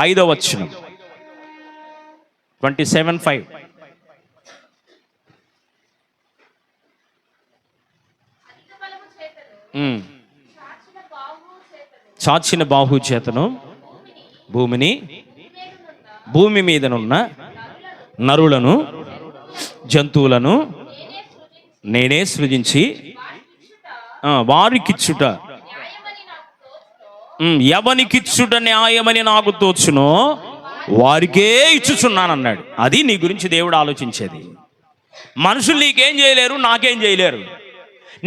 5వ వచనం 27:5. చాచిన బాహు చేతను భూమి మీదనున్న నరులను జంతువులను నేనే సృజించి వారికిచ్చుట, ఎవనికిచ్చుట న్యాయమని నాకు తోచునో వారికే ఇచ్చుచున్నానన్నాడు. అది నీ గురించి దేవుడు ఆలోచించేది. మనుషులు నీకేం చేయలేరు, నాకేం చేయలేరు.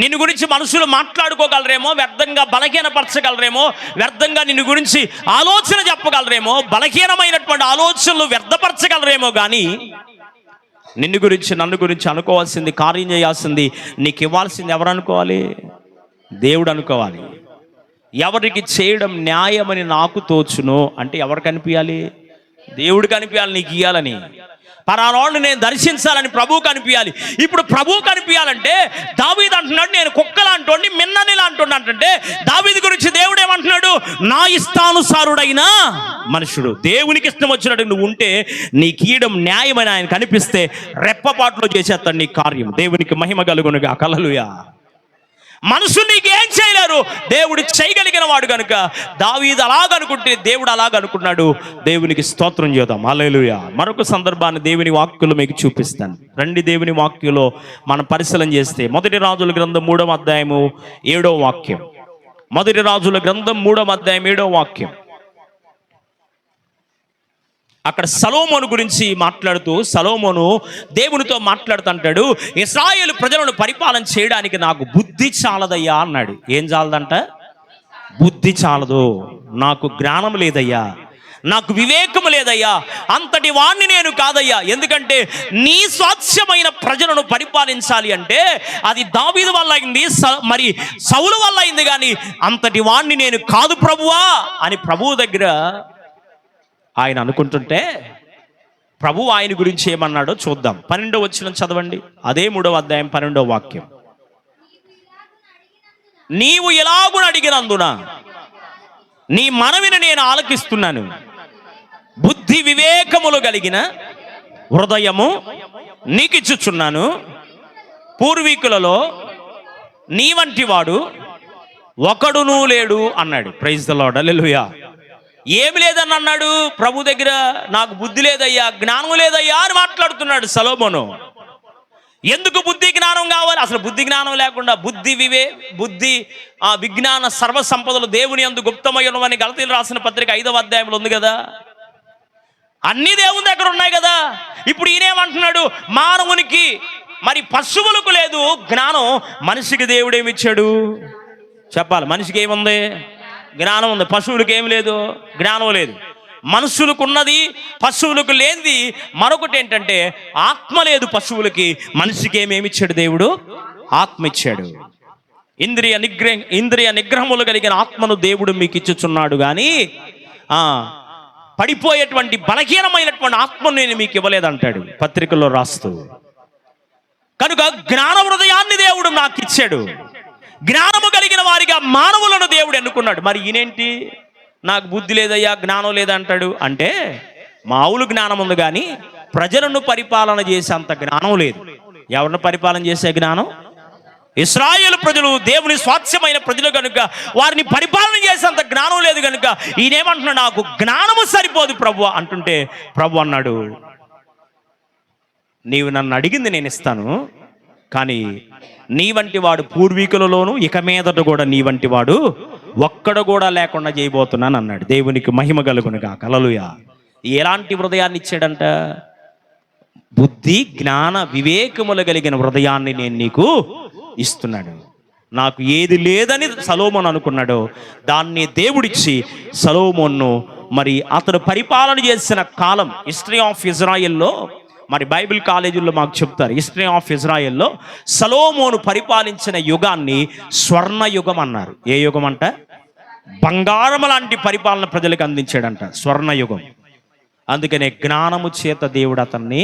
నిన్ను గురించి మనుషులు మాట్లాడుకోగలరేమో, వ్యర్థంగా బలహీనపరచగలరేమో, వ్యర్థంగా నిన్ను గురించి ఆలోచన చెప్పగలరేమో, బలహీనమైనటువంటి ఆలోచనలు వ్యర్థపరచగలరేమో, కానీ నిన్ను గురించి నన్ను గురించి అనుకోవాల్సింది, కార్యం చేయాల్సింది, నీకు ఇవ్వాల్సింది ఎవరు అనుకోవాలి? దేవుడు అనుకోవాలి. ఎవరికి చేయడం న్యాయమని నాకు తోచును అంటే ఎవరు కనిపించాలి? దేవుడు కనిపించాలి నీకు ఇవ్వాలని. పరానోళ్ళు నేను దర్శించాలని ప్రభువు కనిపించాలి. ఇప్పుడు ప్రభువు కనిపించాలంటే దావీదు అంటున్నాడు నేను కుక్కలాంటోడిని, మిన్నని లాంటి అంటే దావీదు గురించి దేవుడు ఏమంటున్నాడు? నా ఇష్టానుసారుడైనా మనుషుడు. దేవునికి ఇష్టం వచ్చినట్టు నువ్వు ఉంటే నీకు ఈయడం న్యాయమని ఆయన కనిపిస్తే రెప్పపాటులో చేసేస్తాడు నీ కార్యం. దేవునికి మహిమ కలుగునుగా. హల్లెలూయా. మనుషులు నీకేం చేయలేరు, దేవుడు చేయగలిగిన వాడు కనుక దావీదు అలాగనుకుంటే దేవుడు అలాగనుకున్నాడు. దేవునికి స్తోత్రం చేద్దాం. హల్లెలూయా. మరొక సందర్భాన్ని దేవుని వాక్యంలో మీకు చూపిస్తాను. రండి, దేవుని వాక్యంలో మనం పరిశీలన చేస్తే మొదటి రాజుల గ్రంథం 3వ అధ్యాయము 7వ వాక్యం. మొదటి రాజుల గ్రంథం 3వ అధ్యాయం 7వ వాక్యం. అక్కడ సొలొమోను గురించి మాట్లాడుతూ సొలొమోను దేవునితో మాట్లాడుతుంటాడు, ఇశ్రాయేలు ప్రజలను పరిపాలన చేయడానికి నాకు బుద్ధి చాలదయ్యా అన్నాడు. ఏం చాలదంట? బుద్ధి చాలదు, నాకు జ్ఞానం లేదయ్యా, నాకు వివేకము లేదయ్యా, అంతటి వాణ్ణి నేను కాదయ్యా. ఎందుకంటే నీ స్వాస్థ్యమైన ప్రజలను పరిపాలించాలి అంటే అది దావీదు వల్ల అయింది, మరి సౌలు వల్ల అయింది, కానీ అంతటి వాణ్ణి నేను కాదు ప్రభువా అని ప్రభువు దగ్గర ఆయన అనుకుంటుంటే ప్రభు ఆయన గురించి ఏమన్నాడో చూద్దాం. 12వ వచనం చదవండి. అదే 3వ అధ్యాయం 12వ వాక్యం. నీవు ఎలాగున అడిగినందున నీ మనవిని నేను ఆలకిస్తున్నాను, బుద్ధి వివేకములు కలిగిన హృదయము నీకిచ్చుచున్నాను. పూర్వీకులలో నీ వంటి వాడు ఒకడునూ లేడు అన్నాడు. Praise the lord. హల్లెలూయా. ఏమి లేదని అన్నాడు ప్రభు దగ్గర? నాకు బుద్ధి లేదయ్యా, జ్ఞానం లేదయ్యా అని మాట్లాడుతున్నాడు సొలొమోను. ఎందుకు బుద్ధి జ్ఞానం కావాలి? అసలు బుద్ధి జ్ఞానం లేకుండా బుద్ధి విజ్ఞాన సర్వ సంపదలు దేవుని యందు గుప్తమయ్యున్నవని గలతీయులకు రాసిన పత్రిక 5వ అధ్యాయంలో ఉంది కదా. అన్ని దేవుని దగ్గర ఉన్నాయి కదా. ఇప్పుడు ఈయనేమంటున్నాడు? మానవునికి మరి పశువులకు లేదు జ్ఞానం, మనిషికి దేవుడు ఏమిచ్చాడు చెప్పాలి. మనిషికి ఏముంది? జ్ఞానం ఉంది. పశువులకు ఏమి లేదు? జ్ఞానం లేదు. మనుషులకు ఉన్నది పశువులకు లేనిది మరొకటి ఏంటంటే ఆత్మ లేదు పశువులకి. మనిషికి ఏమేమిచ్చాడు దేవుడు? ఆత్మ ఇచ్చాడు. ఇంద్రియ నిగ్రహములు కలిగిన ఆత్మను దేవుడు మీకు ఇచ్చుచున్నాడు, కానీ పడిపోయేటువంటి బలహీనమైనటువంటి ఆత్మను నేను మీకు ఇవ్వలేదంటాడు పత్రికల్లో రాస్తూ. కనుక జ్ఞాన హృదయాన్ని దేవుడు నాకు ఇచ్చాడు. జ్ఞానము కలిగిన వారిగా మానవులను దేవుడు ఎన్నుకున్నాడు. మరి ఈయనేంటి నాకు బుద్ధి లేదయ్యా, జ్ఞానం లేదంటాడు అంటే మామూలు జ్ఞానం ఉంది, కానీ ప్రజలను పరిపాలన చేసే అంత జ్ఞానం లేదు. ఎవరిని పరిపాలన చేసే జ్ఞానం? ఇశ్రాయేలు ప్రజలు దేవుని స్వాస్థ్యమైన ప్రజలు కనుక వారిని పరిపాలన చేసేంత జ్ఞానం లేదు కనుక ఈయనేమంటున్నాడు? నాకు జ్ఞానము సరిపోదు ప్రభు అంటుంటే ప్రభు అన్నాడు, నీవు నన్ను అడిగింది నేను ఇస్తాను, కానీ నీ వంటి వాడు పూర్వీకులలోనూ ఇక మీదట కూడా నీ వంటి వాడు ఒక్కడు కూడా లేకుండా చేయబోతున్నాను అన్నాడు. దేవునికి మహిమ కలుగునుగా. హల్లెలూయా. ఎలాంటి హృదయాన్ని ఇచ్చాడంట? బుద్ధి జ్ఞాన వివేకములు కలిగిన హృదయాన్ని నేను నీకు ఇస్తున్నాడు. నాకు ఏది లేదని సొలొమోను అనుకున్నాడో దాన్ని దేవుడిచ్చి సొలొమోను మరి అతడు పరిపాలన చేసిన కాలం హిస్టరీ ఆఫ్ ఇజ్రాయెల్లో, మరి బైబిల్ కాలేజీల్లో మాకు చెప్తారు, హిస్టరీ ఆఫ్ ఇజ్రాయెల్లో సొలొమోను పరిపాలించిన యుగాన్ని స్వర్ణ యుగం అన్నారు. ఏ యుగం అంట? బంగారం లాంటి పరిపాలన ప్రజలకు అందించాడంట, స్వర్ణ యుగం. అందుకనే జ్ఞానము చేత దేవుడు అతన్ని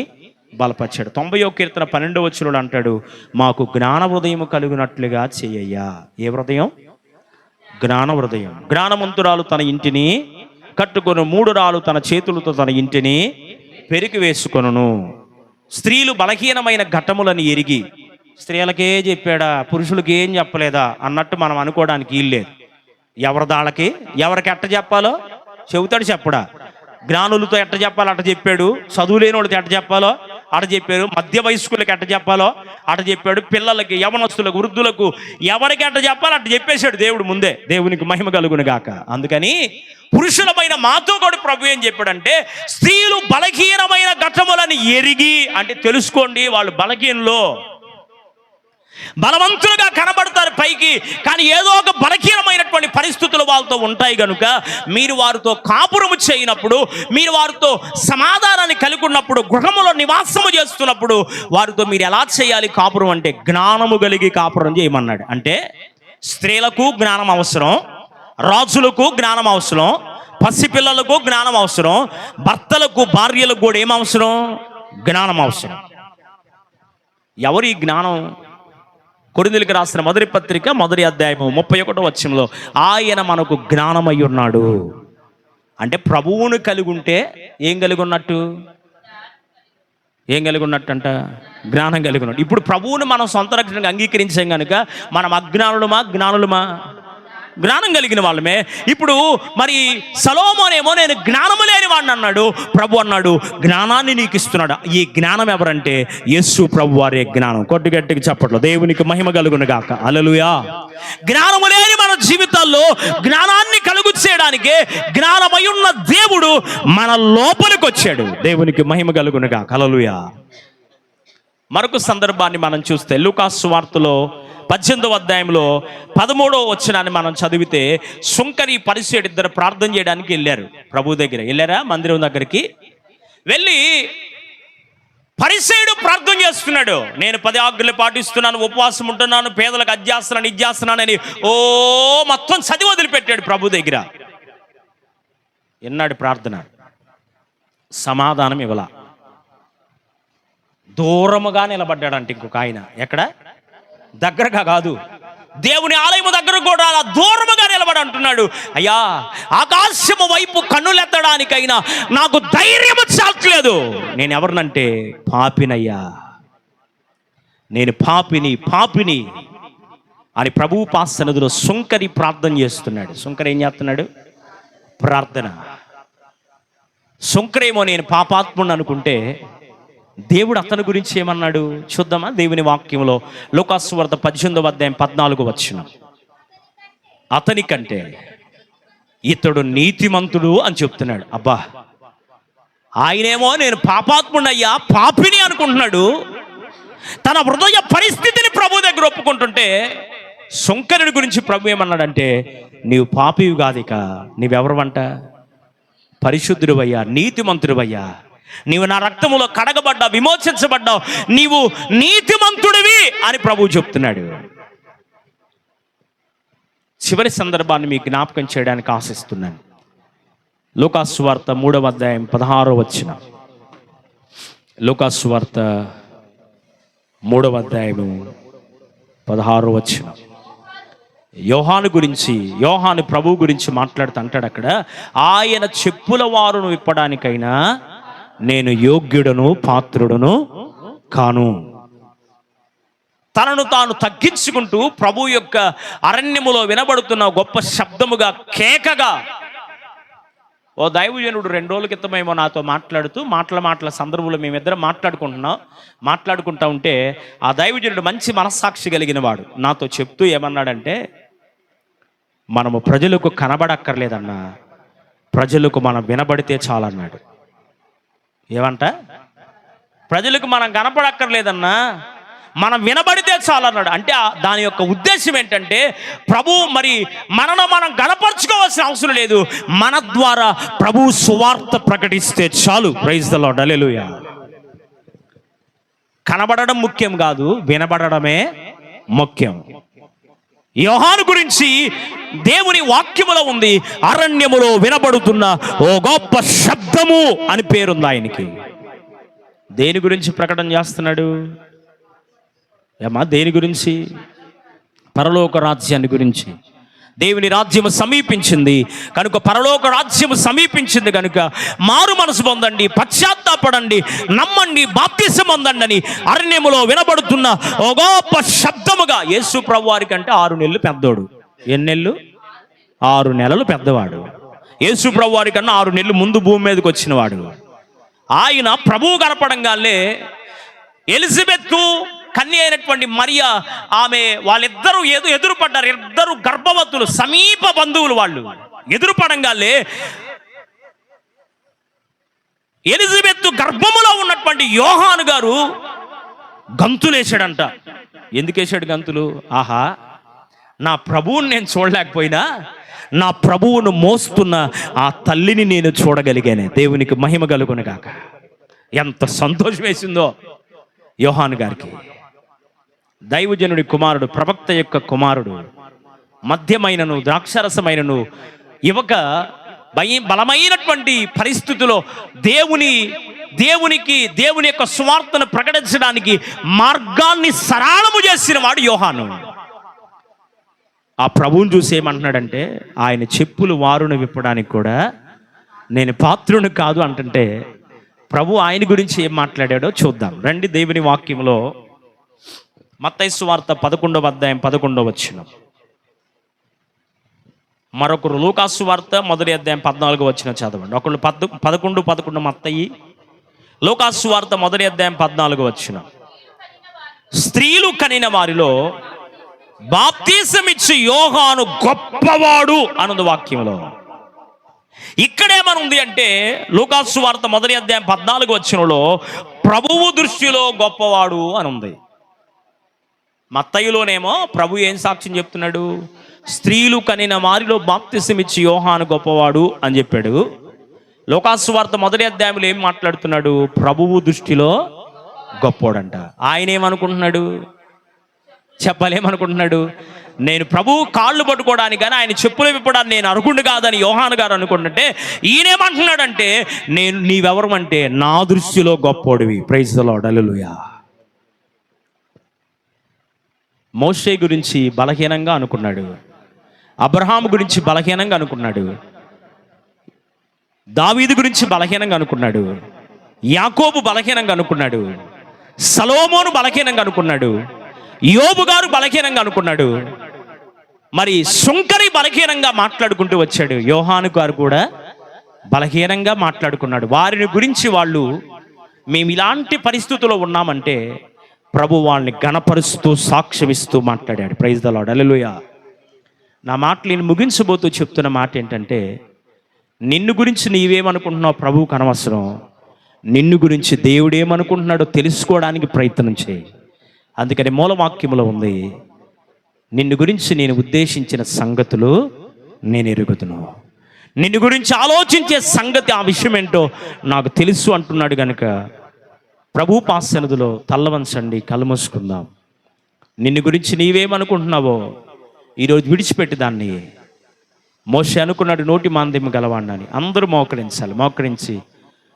బలపరిచాడు. 91వ కీర్తన 12వ వచనంలో అంటాడు, మాకు జ్ఞాన హృదయం కలుగునట్లుగా చేయయ్యా. ఏ హృదయం? జ్ఞాన హృదయం. జ్ఞానవంతురాలు తన ఇంటిని కట్టుకొను, మూఢురాలు తన చేతులతో తన ఇంటిని పెరికి వేసుకొనును. స్త్రీలు బలహీనమైన ఘటములను ఎరిగి, స్త్రీలకే చెప్పాడా పురుషులకి ఏం చెప్పలేదా అన్నట్టు మనం అనుకోవడానికి వీల్లేదు. ఎవరిదాళ్ళకి ఎవరికి ఎట్ట చెప్పాలో చెబుతాడు, చెప్పడా? జ్ఞానులతో ఎట్ట చెప్పాలో అట్ట చెప్పాడు, చదువు లేని వాళ్ళతో ఎట్ట చెప్పాలో అట చెప్పాడు, మధ్య వయస్కులకు ఎట్ట చెప్పాలో అట చెప్పాడు, పిల్లలకి, యవనస్తులకు, వృద్ధులకు ఎవరికి ఎట్ట చెప్పాలో అట్ట చెప్పేశాడు దేవుడు ముందే. దేవునికి మహిమ కలుగును గాక. అందుకని పురుషులమైన మాతో కూడా ప్రభు ఏం చెప్పాడంటే, స్త్రీలు బలహీనమైన ఘటములను ఎరిగి, అంటే తెలుసుకోండి వాళ్ళు బలహీనలో, బలవంతులుగా కనబడతారు పైకి, కానీ ఏదో ఒక బలహీనమైనటువంటి పరిస్థితులు వాళ్ళతో ఉంటాయి కనుక మీరు వారితో కాపురము చేయనప్పుడు, మీరు వారితో సమాధానాన్ని కలిగి ఉన్నప్పుడు, గృహములో నివాసము చేస్తున్నప్పుడు వారితో మీరు ఎలా చేయాలి కాపురం అంటే జ్ఞానము కలిగి కాపురం చేయమన్నాడు. అంటే స్త్రీలకు జ్ఞానం అవసరం, రాజులకు జ్ఞానం అవసరం, పసిపిల్లలకు జ్ఞానం అవసరం, భర్తలకు భార్యలకు కూడా ఏం అవసరం? జ్ఞానం అవసరం. ఎవరు ఈ జ్ఞానం? కొరింథీయులకు రాసిన మొదటి పత్రిక 1వ అధ్యాయము 31వ వచనంలో ఆయన మనకు జ్ఞానమై ఉన్నాడు. అంటే ప్రభువును కలిగి ఉంటే ఏం కలిగి ఉన్నట్టు? ఏం కలిగి ఉన్నట్టంట? జ్ఞానం కలిగి ఉన్నట్టు. ఇప్పుడు ప్రభువును మనం సొంత రక్షణగా అంగీకరించాం కనుక మనం అజ్ఞానులమా జ్ఞానులమా? జ్ఞానం కలిగిన వాళ్ళమే. ఇప్పుడు మరి సొలొమోనేమో నేను జ్ఞానము లేని వాడిని అన్నాడు. ప్రభు అన్నాడు జ్ఞానాన్ని నీకు ఇస్తున్నాడు. ఈ జ్ఞానం ఎవరంటే యేసు ప్రభు వారే జ్ఞానం. కొద్ది గట్టిగా చెప్పట్లో దేవునికి మహిమ కలుగును గాక. హల్లెలూయా. జ్ఞానము లేని మన జీవితాల్లో జ్ఞానాన్ని కలుగు చేయడానికి జ్ఞానమై ఉన్న దేవుడు మన లోపలికి వచ్చాడు. దేవునికి మహిమ కలుగును గాక. హల్లెలూయా. మరొక సందర్భాన్ని మనం చూస్తే లూకాసు సువార్తలో 18వ అధ్యాయంలో 13వ వచనాన్ని మనం చదివితే సుంకరి పరిసయ్యుడు ఇద్దరు ప్రార్థన చేయడానికి వెళ్ళారు. ప్రభు దగ్గర వెళ్ళారా? మందిరం దగ్గరికి వెళ్ళి పరిసయ్యుడు ప్రార్థన చేస్తున్నాడు. నేను 10 ఆజ్ఞలు పాటిస్తున్నాను, ఉపవాసం ఉంటున్నాను, పేదలకు అది చేస్తున్నాను, ఇది చేస్తున్నానని మొత్తం చదివి వదిలిపెట్టాడు ప్రభు దగ్గర. ఎన్నాడు ప్రార్థన, సమాధానం ఇవ్వలా. దూరముగా నిలబడ్డాడంటే ఇంకొక ఆయన. ఎక్కడ? దగ్గరగా కాదు, దేవుని ఆలయము దగ్గర కూడా అలా దూరముగా నిలబడి అంటున్నాడు, అయ్యా ఆకాశము వైపు కన్నులెత్తడానికైనా నాకు ధైర్యం చాలట్లేదు. నేను ఎవరినంటే పాపినయ్యా, నేను పాపిని అని ప్రభువు పాసన్నిధిలో సుంకరి ప్రార్థన చేస్తున్నాడు. సుంకరి ఏం చేస్తున్నాడు? ప్రార్థన. సుంకరేమో నేను పాపాత్ముడు అనుకుంటే దేవుడు అతని గురించి ఏమన్నాడు చూద్దామా? దేవుని వాక్యంలో లూకాసు వార్త 18వ అధ్యాయం 14వ వచనం. అతని కంటే ఇతడు నీతిమంతుడు అని చెప్తున్నాడు. అబ్బా, ఆయనేమో నేను పాపాత్ముడయ్యా, పాపిని అనుకుంటున్నాడు. తన హృదయ పరిస్థితిని ప్రభు దగ్గర ఒప్పుకుంటుంటే సుంకరుడి గురించి ప్రభు ఏమన్నాడంటే నీవు పాపివి కాదిక, నీవెవరవంట? పరిశుద్ధుడివయ్యా, నీతిమంతుడివయ్యా, నీవు నా రక్తములో కడగబడ్డావు, విమోచించబడ్డావు, నీవు నీతిమంతుడివి అని ప్రభువు చెప్తున్నాడు. చివరి సందర్భాన్ని మీకు జ్ఞాపకం చేయడానికి ఆశిస్తున్నాను. లూకాసు వార్త 3వ అధ్యాయం 16వ వచనం. లూకాసు వార్త 3వ అధ్యాయము 16వ వచనం. యోహాను ప్రభు గురించి మాట్లాడుతూ అంటాడు అక్కడ, ఆయన చెప్పుల వారును విప్పడానికైనా నేను యోగ్యుడను పాత్రుడను కాను. తనను తాను తగ్గించుకుంటూ ప్రభు యొక్క అరణ్యములో వినబడుతున్న గొప్ప శబ్దముగా, కేకగా. ఓ దైవజనుడు 2 రోజుల క్రితమేమో నాతో మాట్లాడుతూ మాటల సందర్భంలో మేమిద్దరం మాట్లాడుకుంటా ఉంటే ఆ దైవజనుడు మంచి మనస్సాక్షి కలిగిన వాడు నాతో చెప్తూ ఏమన్నాడంటే, మనము ప్రజలకు కనబడక్కర్లేదన్నా, ప్రజలకు మనం వినబడితే చాలన్నాడు. ఏమంట? ప్రజలకు మనం కనపడక్కర్లేదన్నా, మనం వినబడితే చాలన్నాడు. అంటే దాని యొక్క ఉద్దేశం ఏంటంటే ప్రభు మరి మనం గణపరచుకోవాల్సిన అవసరం లేదు, మన ద్వారా ప్రభు సువార్త ప్రకటిస్తే చాలు. Praise the lord. హల్లెలూయా. కనబడడం ముఖ్యం కాదు, వినబడడమే ముఖ్యం. యోహాను గురించి దేవుని వాక్యములో ఉంది, అరణ్యములో వినబడుతున్న ఓ గొప్ప శబ్దము అని పేరుంది ఆయనకి. దేని గురించి ప్రకటన చేస్తున్నాడు? ఏమా దేని గురించి? పరలోక రాజ్యాన్ని గురించి. దేవుని రాజ్యము సమీపించింది కనుక, పరలోక రాజ్యము సమీపించింది కనుక మారు మనసు పొందండి, పశ్చాత్తాపడండి, నమ్మండి, బాప్తిసం పొందండి అని అరణ్యములో వినబడుతున్న ఓ గొప్ప శబ్దముగా. యేసు ప్రభు వారి కంటే 6 నెలలు పెద్దోడు. ఎన్ని నెలలు? 6 నెలలు పెద్దవాడు. యేసు ప్రభు వారి కన్నా 6 నెలలు ముందు భూమి మీదకి వచ్చినవాడు. ఆయన ప్రభువు కనపడంగానే ఎలిజబెత్ కన్య అయినటువంటి మరియా, ఆమె వాళ్ళిద్దరూ ఎదురుపడ్డారు. 2 గర్భవతులు, సమీప బంధువులు. వాళ్ళు ఎదురుపడంగానే ఎలిజబెత్ గర్భములో ఉన్నటువంటి యోహాను గారు గంతులేశాడంట. ఎందుకు వేశాడు గంతులు? ఆహా, నా ప్రభువుని నేను చూడలేకపోయినా నా ప్రభువును మోస్తున్న ఆ తల్లిని నేను చూడగలిగానే. దేవునికి మహిమ కలుగును గాక. ఎంత సంతోషం వేసిందో యోహాను గారికి. దైవజనుడి కుమారుడు, ప్రవక్త యొక్క కుమారుడు, మద్యమైనను ద్రాక్షరసమైనను ఇవ్వక బలమైనటువంటి పరిస్థితుల్లో దేవుని యొక్క సువార్తను ప్రకటించడానికి మార్గాన్ని సరళము చేసిన వాడు యోహాను. ఆ ప్రభువుని చూసి ఏమంటున్నాడంటే, ఆయన చెప్పులు వారును విప్పడానికి కూడా నేను పాత్రుని కాదు అంటుంటే ప్రభు ఆయన గురించి ఏం మాట్లాడాడో చూద్దాం రండి. దేవుని వాక్యంలో మత్తయి సువార్త 11వ అధ్యాయం 11వ వచనం, మరొకరు లూకాసు వార్త 1వ అధ్యాయం 14వ వచనం చదవండి. ఒకళ్ళు 11 మత్తయి, లూకాసు వార్త 1వ అధ్యాయం 14వ వచనం. స్త్రీలు కనిన వారిలో బాప్తీసమిచ్చి యోహాను గొప్పవాడు అనుంది వాక్యంలో. ఇక్కడేమనుంది అంటే లూకాసు వార్త 1వ అధ్యాయం 14వ వచనంలో ప్రభువు దృష్టిలో గొప్పవాడు అని ఉంది. మత్తయిలోనేమో ప్రభు ఏం సాక్ష్యం చెప్తున్నాడు? స్త్రీలు కనిన వారిలో బాప్తిసమిచ్చి యోహాను గొప్పవాడు అని చెప్పాడు. లూకాసు వార్త 1వ అధ్యాయంలో ఏం మాట్లాడుతున్నాడు? ప్రభువు దృష్టిలో గొప్పవాడంట. ఆయన ఏమనుకుంటున్నాడు? చెప్పలేమనుకుంటున్నాడు? నేను ప్రభువు కాళ్ళు పట్టుకోవడానికి కానీ ఆయన చెప్పులు విప్పడానికి నేను అర్హుడు కాదని యోహాను గారు అనుకుంటుంటే ఈయనేమంటున్నాడంటే నీవెవరు అంటే నా దృష్టిలో గొప్పోడివి. ప్రైజ్ ది లార్డ్, హల్లెలూయా. మోషే గురించి బలహీనంగా అనుకున్నాడు, అబ్రహాం గురించి బలహీనంగా అనుకున్నాడు, దావీదు గురించి బలహీనంగా అనుకున్నాడు, యాకోబు బలహీనంగా అనుకున్నాడు, సలోమోను బలహీనంగా అనుకున్నాడు, యోబు గారు బలహీనంగా అనుకున్నాడు. మరి సుంకరి బలహీనంగా మాట్లాడుకుంటూ వచ్చాడు. యోహాను గారు కూడా బలహీనంగా మాట్లాడుకున్నాడు. వారిని గురించి వాళ్ళు మేము ఇలాంటి పరిస్థితుల్లో ఉన్నామంటే ప్రభు వాళ్ళని గణపరుస్తూ సాక్ష్యమిస్తూ మాట్లాడాడు. ప్రైజ్ ది లార్డ్, హల్లెలూయా. నా మాటలు నేను ముగించబోతూ చెప్తున్న మాట ఏంటంటే నిన్ను గురించి నీవేమనుకుంటున్నావు ప్రభువుకు అనవసరం. నిన్ను గురించి దేవుడు ఏమనుకుంటున్నాడో తెలుసుకోవడానికి ప్రయత్నం చేయి. అందుకని మూలవాక్యంలో ఉంది, నిన్ను గురించి నేను ఉద్దేశించిన సంగతులు నేను ఎరుగుదును. నిన్ను గురించి ఆలోచించే సంగతి ఆ విషయం ఏంటో నాకు తెలుసు అంటున్నాడు. కనుక ప్రభు పాసనదులో తల్లవంచండి, కళ్ళు మూసుకుందాం. నిన్ను గురించి నీవేమనుకుంటున్నావో ఈరోజు విడిచిపెట్టి దాన్ని. మోషే అనుకున్నాడు నోటి మాంద్యం గలవాడిని. అందరూ మోకరించాలి. మోకరించి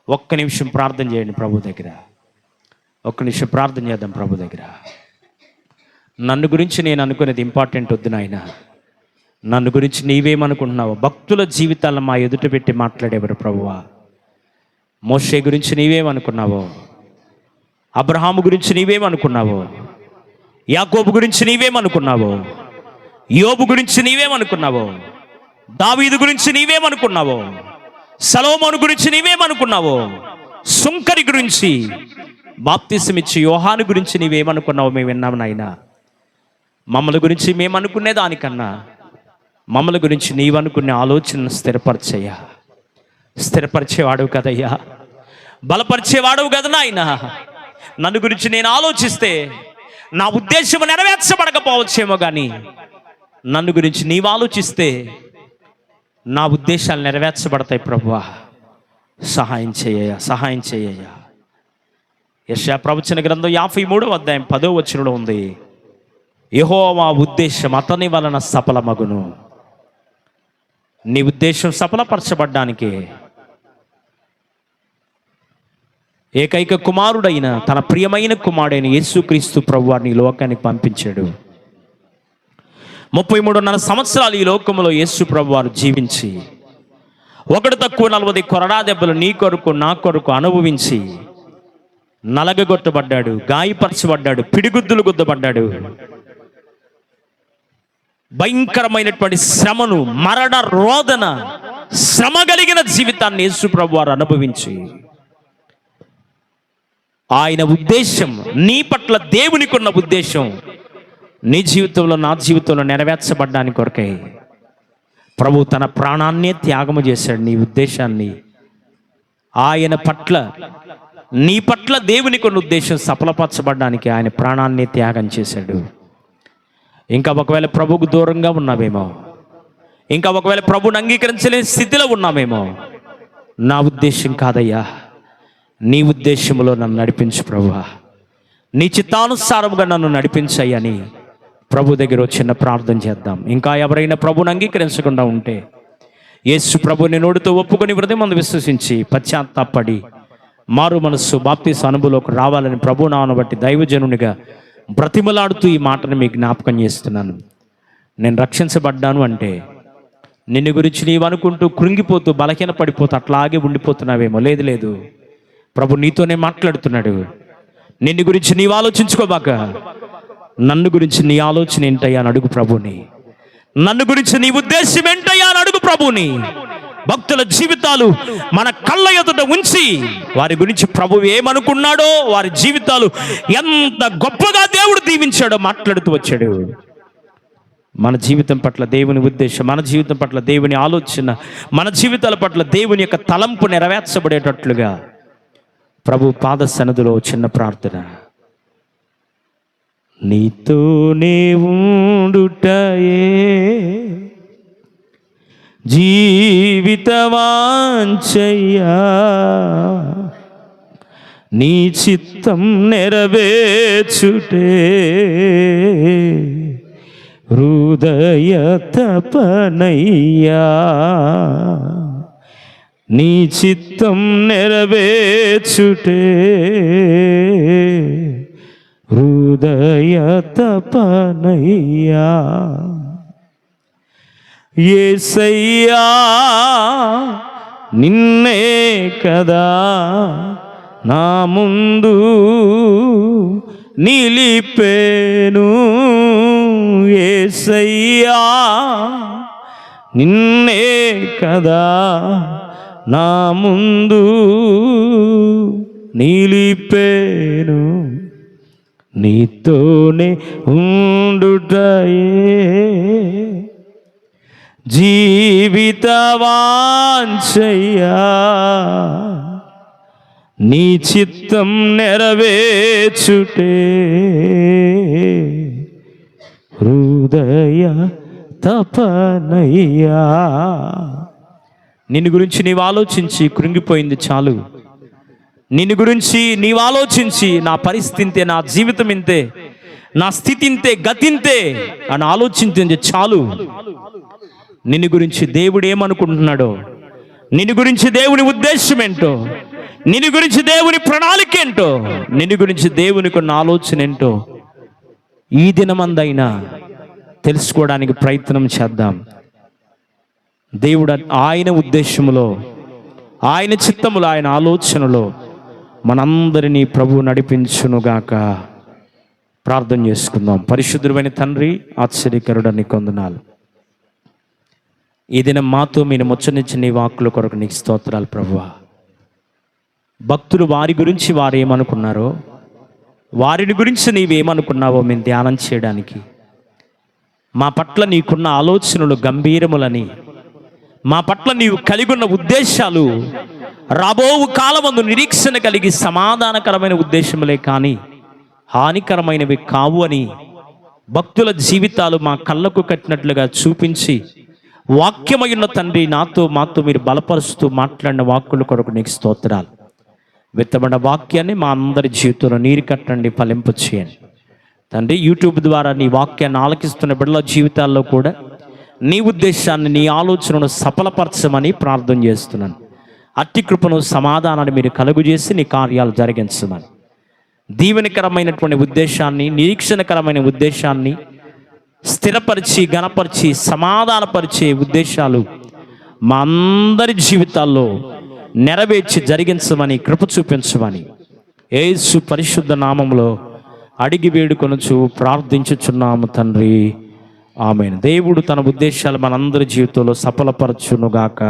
ఒక్క నిమిషం ప్రార్థన చేయండి ప్రభు దగ్గర. ఒక్క నిమిషం ప్రార్థన చేద్దాం ప్రభు దగ్గర. నన్ను గురించి నేను అనుకునేది ఇంపార్టెంట్ వద్దు నాయన. నన్ను గురించి నీవేమనుకుంటున్నావు? భక్తుల జీవితాలను మా ఎదుట పెట్టి మాట్లాడేవారు ప్రభువా. మోషే గురించి నీవేమనుకున్నావో, అబ్రహాము గురించి నీవేమనుకున్నావో, యాకోబు గురించి నీవేమనుకున్నావో, యోబు గురించి నీవేమనుకున్నావో, దావీదు గురించి నీవేమనుకున్నావో, సలోమోను గురించి నీవేమనుకున్నావో, సుంకరి గురించి, బాప్తిసమిచ్చి యోహాను గురించి నీవేమనుకున్నావో మేము విన్నాము నాయన. మమ్మల్ని గురించి మేము అనుకునే దానికన్నా మమ్మల్ని గురించి నీవనుకునే ఆలోచనను స్థిరపరిచయ్యా. స్థిరపరిచేవాడు కదయ్యా, బలపరిచేవాడు కదా నాయన. నన్ను గురించి నేను ఆలోచిస్తే నా ఉద్దేశం నెరవేర్చబడకపోవచ్చేమో, కానీ నన్ను గురించి నీవు ఆలోచిస్తే నా ఉద్దేశాలు నెరవేర్చబడతాయి. ప్రభువా సహాయం చేయ, సహాయం చేయ. యెషయా ప్రవచన గ్రంథం 53వ అధ్యాయం 10వ వచనంలో ఉంది, యెహోవా ఉద్దేశం అతని వలన సఫలమగును. నీ ఉద్దేశం సఫలపరచబడ్డానికి ఏకైక కుమారుడైన తన ప్రియమైన కుమారుడైన యేసుక్రీస్తు ప్రభువారిని ఈ లోకానికి పంపించాడు. 33.5 సంవత్సరాలు ఈ లోకంలో యేసు ప్రభువారు జీవించి ఒకటి తక్కువ 40 కొరడా దెబ్బలు నీ కొరకు నా కొరకు అనుభవించి నలగగొట్టబడ్డాడు, గాయపరచబడ్డాడు, పిడిగుద్దులు గుద్దబడ్డాడు. భయంకరమైనటువంటి శ్రమను, మరణ రోదన, శ్రమ కలిగిన జీవితాన్ని యేసు ప్రభువారు అనుభవించి ఆయన ఉద్దేశం, నీ పట్ల దేవునికి ఉన్న ఉద్దేశం నీ జీవితంలో నా జీవితంలో నెరవేర్చబడ్డానికి కొరకై ప్రభు తన ప్రాణాన్నే త్యాగము చేశాడు. నీ ఉద్దేశాన్ని ఆయన పట్ల, నీ పట్ల దేవునికి ఉన్న ఉద్దేశం సఫలపరచబడ్డానికి ఆయన ప్రాణాన్ని త్యాగం చేశాడు. ఇంకా ఒకవేళ ప్రభువుకు దూరంగా ఉన్నామేమో, ఇంకా ఒకవేళ ప్రభువుని అంగీకరించలేని స్థితిలో ఉన్నామేమో, నా ఉద్దేశం కాదయ్యా, నీ ఉద్దేశంలో నన్ను నడిపించు ప్రభువా, నీ చిత్తానుసారముగా నన్ను నడిపించయ్యని ప్రభు దగ్గర చిన్న ప్రార్థన చేద్దాం. ఇంకా ఎవరైనా ప్రభువుని అంగీకరించకుండా ఉంటే యేసు ప్రభుని నోటితో ఒప్పుకొని హృదయమందు విశ్వసించి పశ్చాత్తాపడి మారు మనస్సు బాప్తీసు అనుభవంలోకి రావాలని ప్రభు నామమును బట్టి దైవజనునిగా బ్రతిమలాడుతూ ఈ మాటను మీకు జ్ఞాపకం చేస్తున్నాను. నేను రక్షించబడ్డాను అంటే నిన్ను గురించి నీవు అనుకుంటూ కృంగిపోతూ బలహీన పడిపోతూ అట్లాగే ఉండిపోతున్నావేమో. లేదు లేదు, ప్రభు నీతోనే మాట్లాడుతున్నాడు. నిన్ను గురించి నీవు ఆలోచించుకోబాక, నన్ను గురించి నీ ఆలోచన ఏంటయ్యా అని అడుగు ప్రభుని. నన్ను గురించి నీ ఉద్దేశం ఏంటయ్యా అని అడుగు ప్రభుని. భక్తుల జీవితాలు మన కళ్ళ ఎదుట ఉంచి వారి గురించి ప్రభు ఏమనుకున్నాడో, వారి జీవితాలు ఎంత గొప్పగా దేవుడు దీవించాడో మాట్లాడుతూ వచ్చాడు. మన జీవితం పట్ల దేవుని ఉద్దేశం, మన జీవితం పట్ల దేవుని ఆలోచన, మన జీవితాల పట్ల దేవుని యొక్క తలంపు నెరవేర్చబడేటట్లుగా ప్రభు పాద సన్నిధిలో చిన్న ప్రార్థన. నీతోనే ఉండుటయే జీవిత వాంఛయ్యా, నీ చిత్తం నెరవేర్చుటే హృదయ తపనయ్యా, నీ చిత్తం నెరవేర్చుటే హృదయ తపనయ్యా. యేసయ్యా నిన్నే కదా నా ముందు నిలిపేను, యేసయ్యా నిన్నే కదా నా ముందు నిలిపేను, నీతోనే ఉండుటయే జీవిత వాంఛయ్యా, నీ చిత్తం నెరవేర్చుటే హృదయ తపనయ్యా. నిన్ను గురించి నీవు ఆలోచించి కృంగిపోయింది చాలు. నిన్ను గురించి నీవు ఆలోచించి నా పరిస్థితి ఇంతే, నా జీవితం ఇంతే, నా స్థితి ఇంతే, గతింతే అని ఆలోచించింది చాలు. నిన్ను గురించి దేవుడు ఏమనుకుంటున్నాడో, నిన్ను గురించి దేవుని ఉద్దేశం ఏంటో, నిన్ను గురించి దేవుని ప్రణాళిక ఏంటో, నిన్ను గురించి దేవునికి ఉన్న ఆలోచన ఏంటో ఈ దినమందైనా తెలుసుకోవడానికి ప్రయత్నం చేద్దాం. దేవుడు ఆయన ఉద్దేశములో, ఆయన చిత్తములో, ఆయన ఆలోచనలో మనందరినీ ప్రభువు నడిపించునుగాక. ప్రార్థన చేసుకుందాం. పరిశుద్ధుడైన తండ్రి, ఆశ్చర్యకరుడని కొందనాలు. ఈ దినం మాతో మీరు ముచ్చనిచ్చిన నీ వాక్కుల కొరకు నీకు స్తోత్రాలు ప్రభువా. భక్తులు వారి గురించి వారు ఏమనుకున్నారో, వారిని గురించి నీవేమనుకున్నావో మేము ధ్యానం చేయడానికి, మా పట్ల నీకున్న ఆలోచనలు గంభీరములని, మా పట్ల నీవు కలిగి ఉన్న ఉద్దేశాలు రాబో కాలమందు నిరీక్షణ కలిగి సమాధానకరమైన ఉద్దేశములే కానీ హానికరమైనవి కావు అని భక్తుల జీవితాలు మా కళ్ళకు కట్టినట్లుగా చూపించి వాక్యమైన తండ్రి నాతో మాతో మీరు బలపరుస్తూ మాట్లాడిన వాక్కుల కొరకు నీకు స్తోత్రాలు. విత్తబడిన వాక్యాన్ని మా అందరి జీవితంలో నీరు కట్టండి, ఫలింపు చేయండి తండ్రి. యూట్యూబ్ ద్వారా నీ వాక్యాన్ని ఆలకిస్తున్న బిడ్డల జీవితాల్లో కూడా నీ ఉద్దేశాన్ని, నీ ఆలోచనను సఫలపరచమని ప్రార్థన చేస్తున్నాను. అట్టి కృపను, సమాధానాన్ని మీరు కలుగు చేసి నీ కార్యాలు జరిగించమని, దీవెనకరమైనటువంటి ఉద్దేశాన్ని, నిరీక్షణకరమైన ఉద్దేశాన్ని స్థిరపరిచి, ఘనపరిచి, సమాధానపరిచే ఉద్దేశాలు మా అందరి జీవితాల్లో నెరవేర్చి జరిగించమని, కృప చూపించమని యేసు పరిశుద్ధ నామములో అడిగి వేడుకొనుచు ప్రార్థించుచున్నాము తండ్రి. ఆమేన్. దేవుడు తన ఉద్దేశాలు మనందరి జీవితంలో సఫలపరచునుగాక.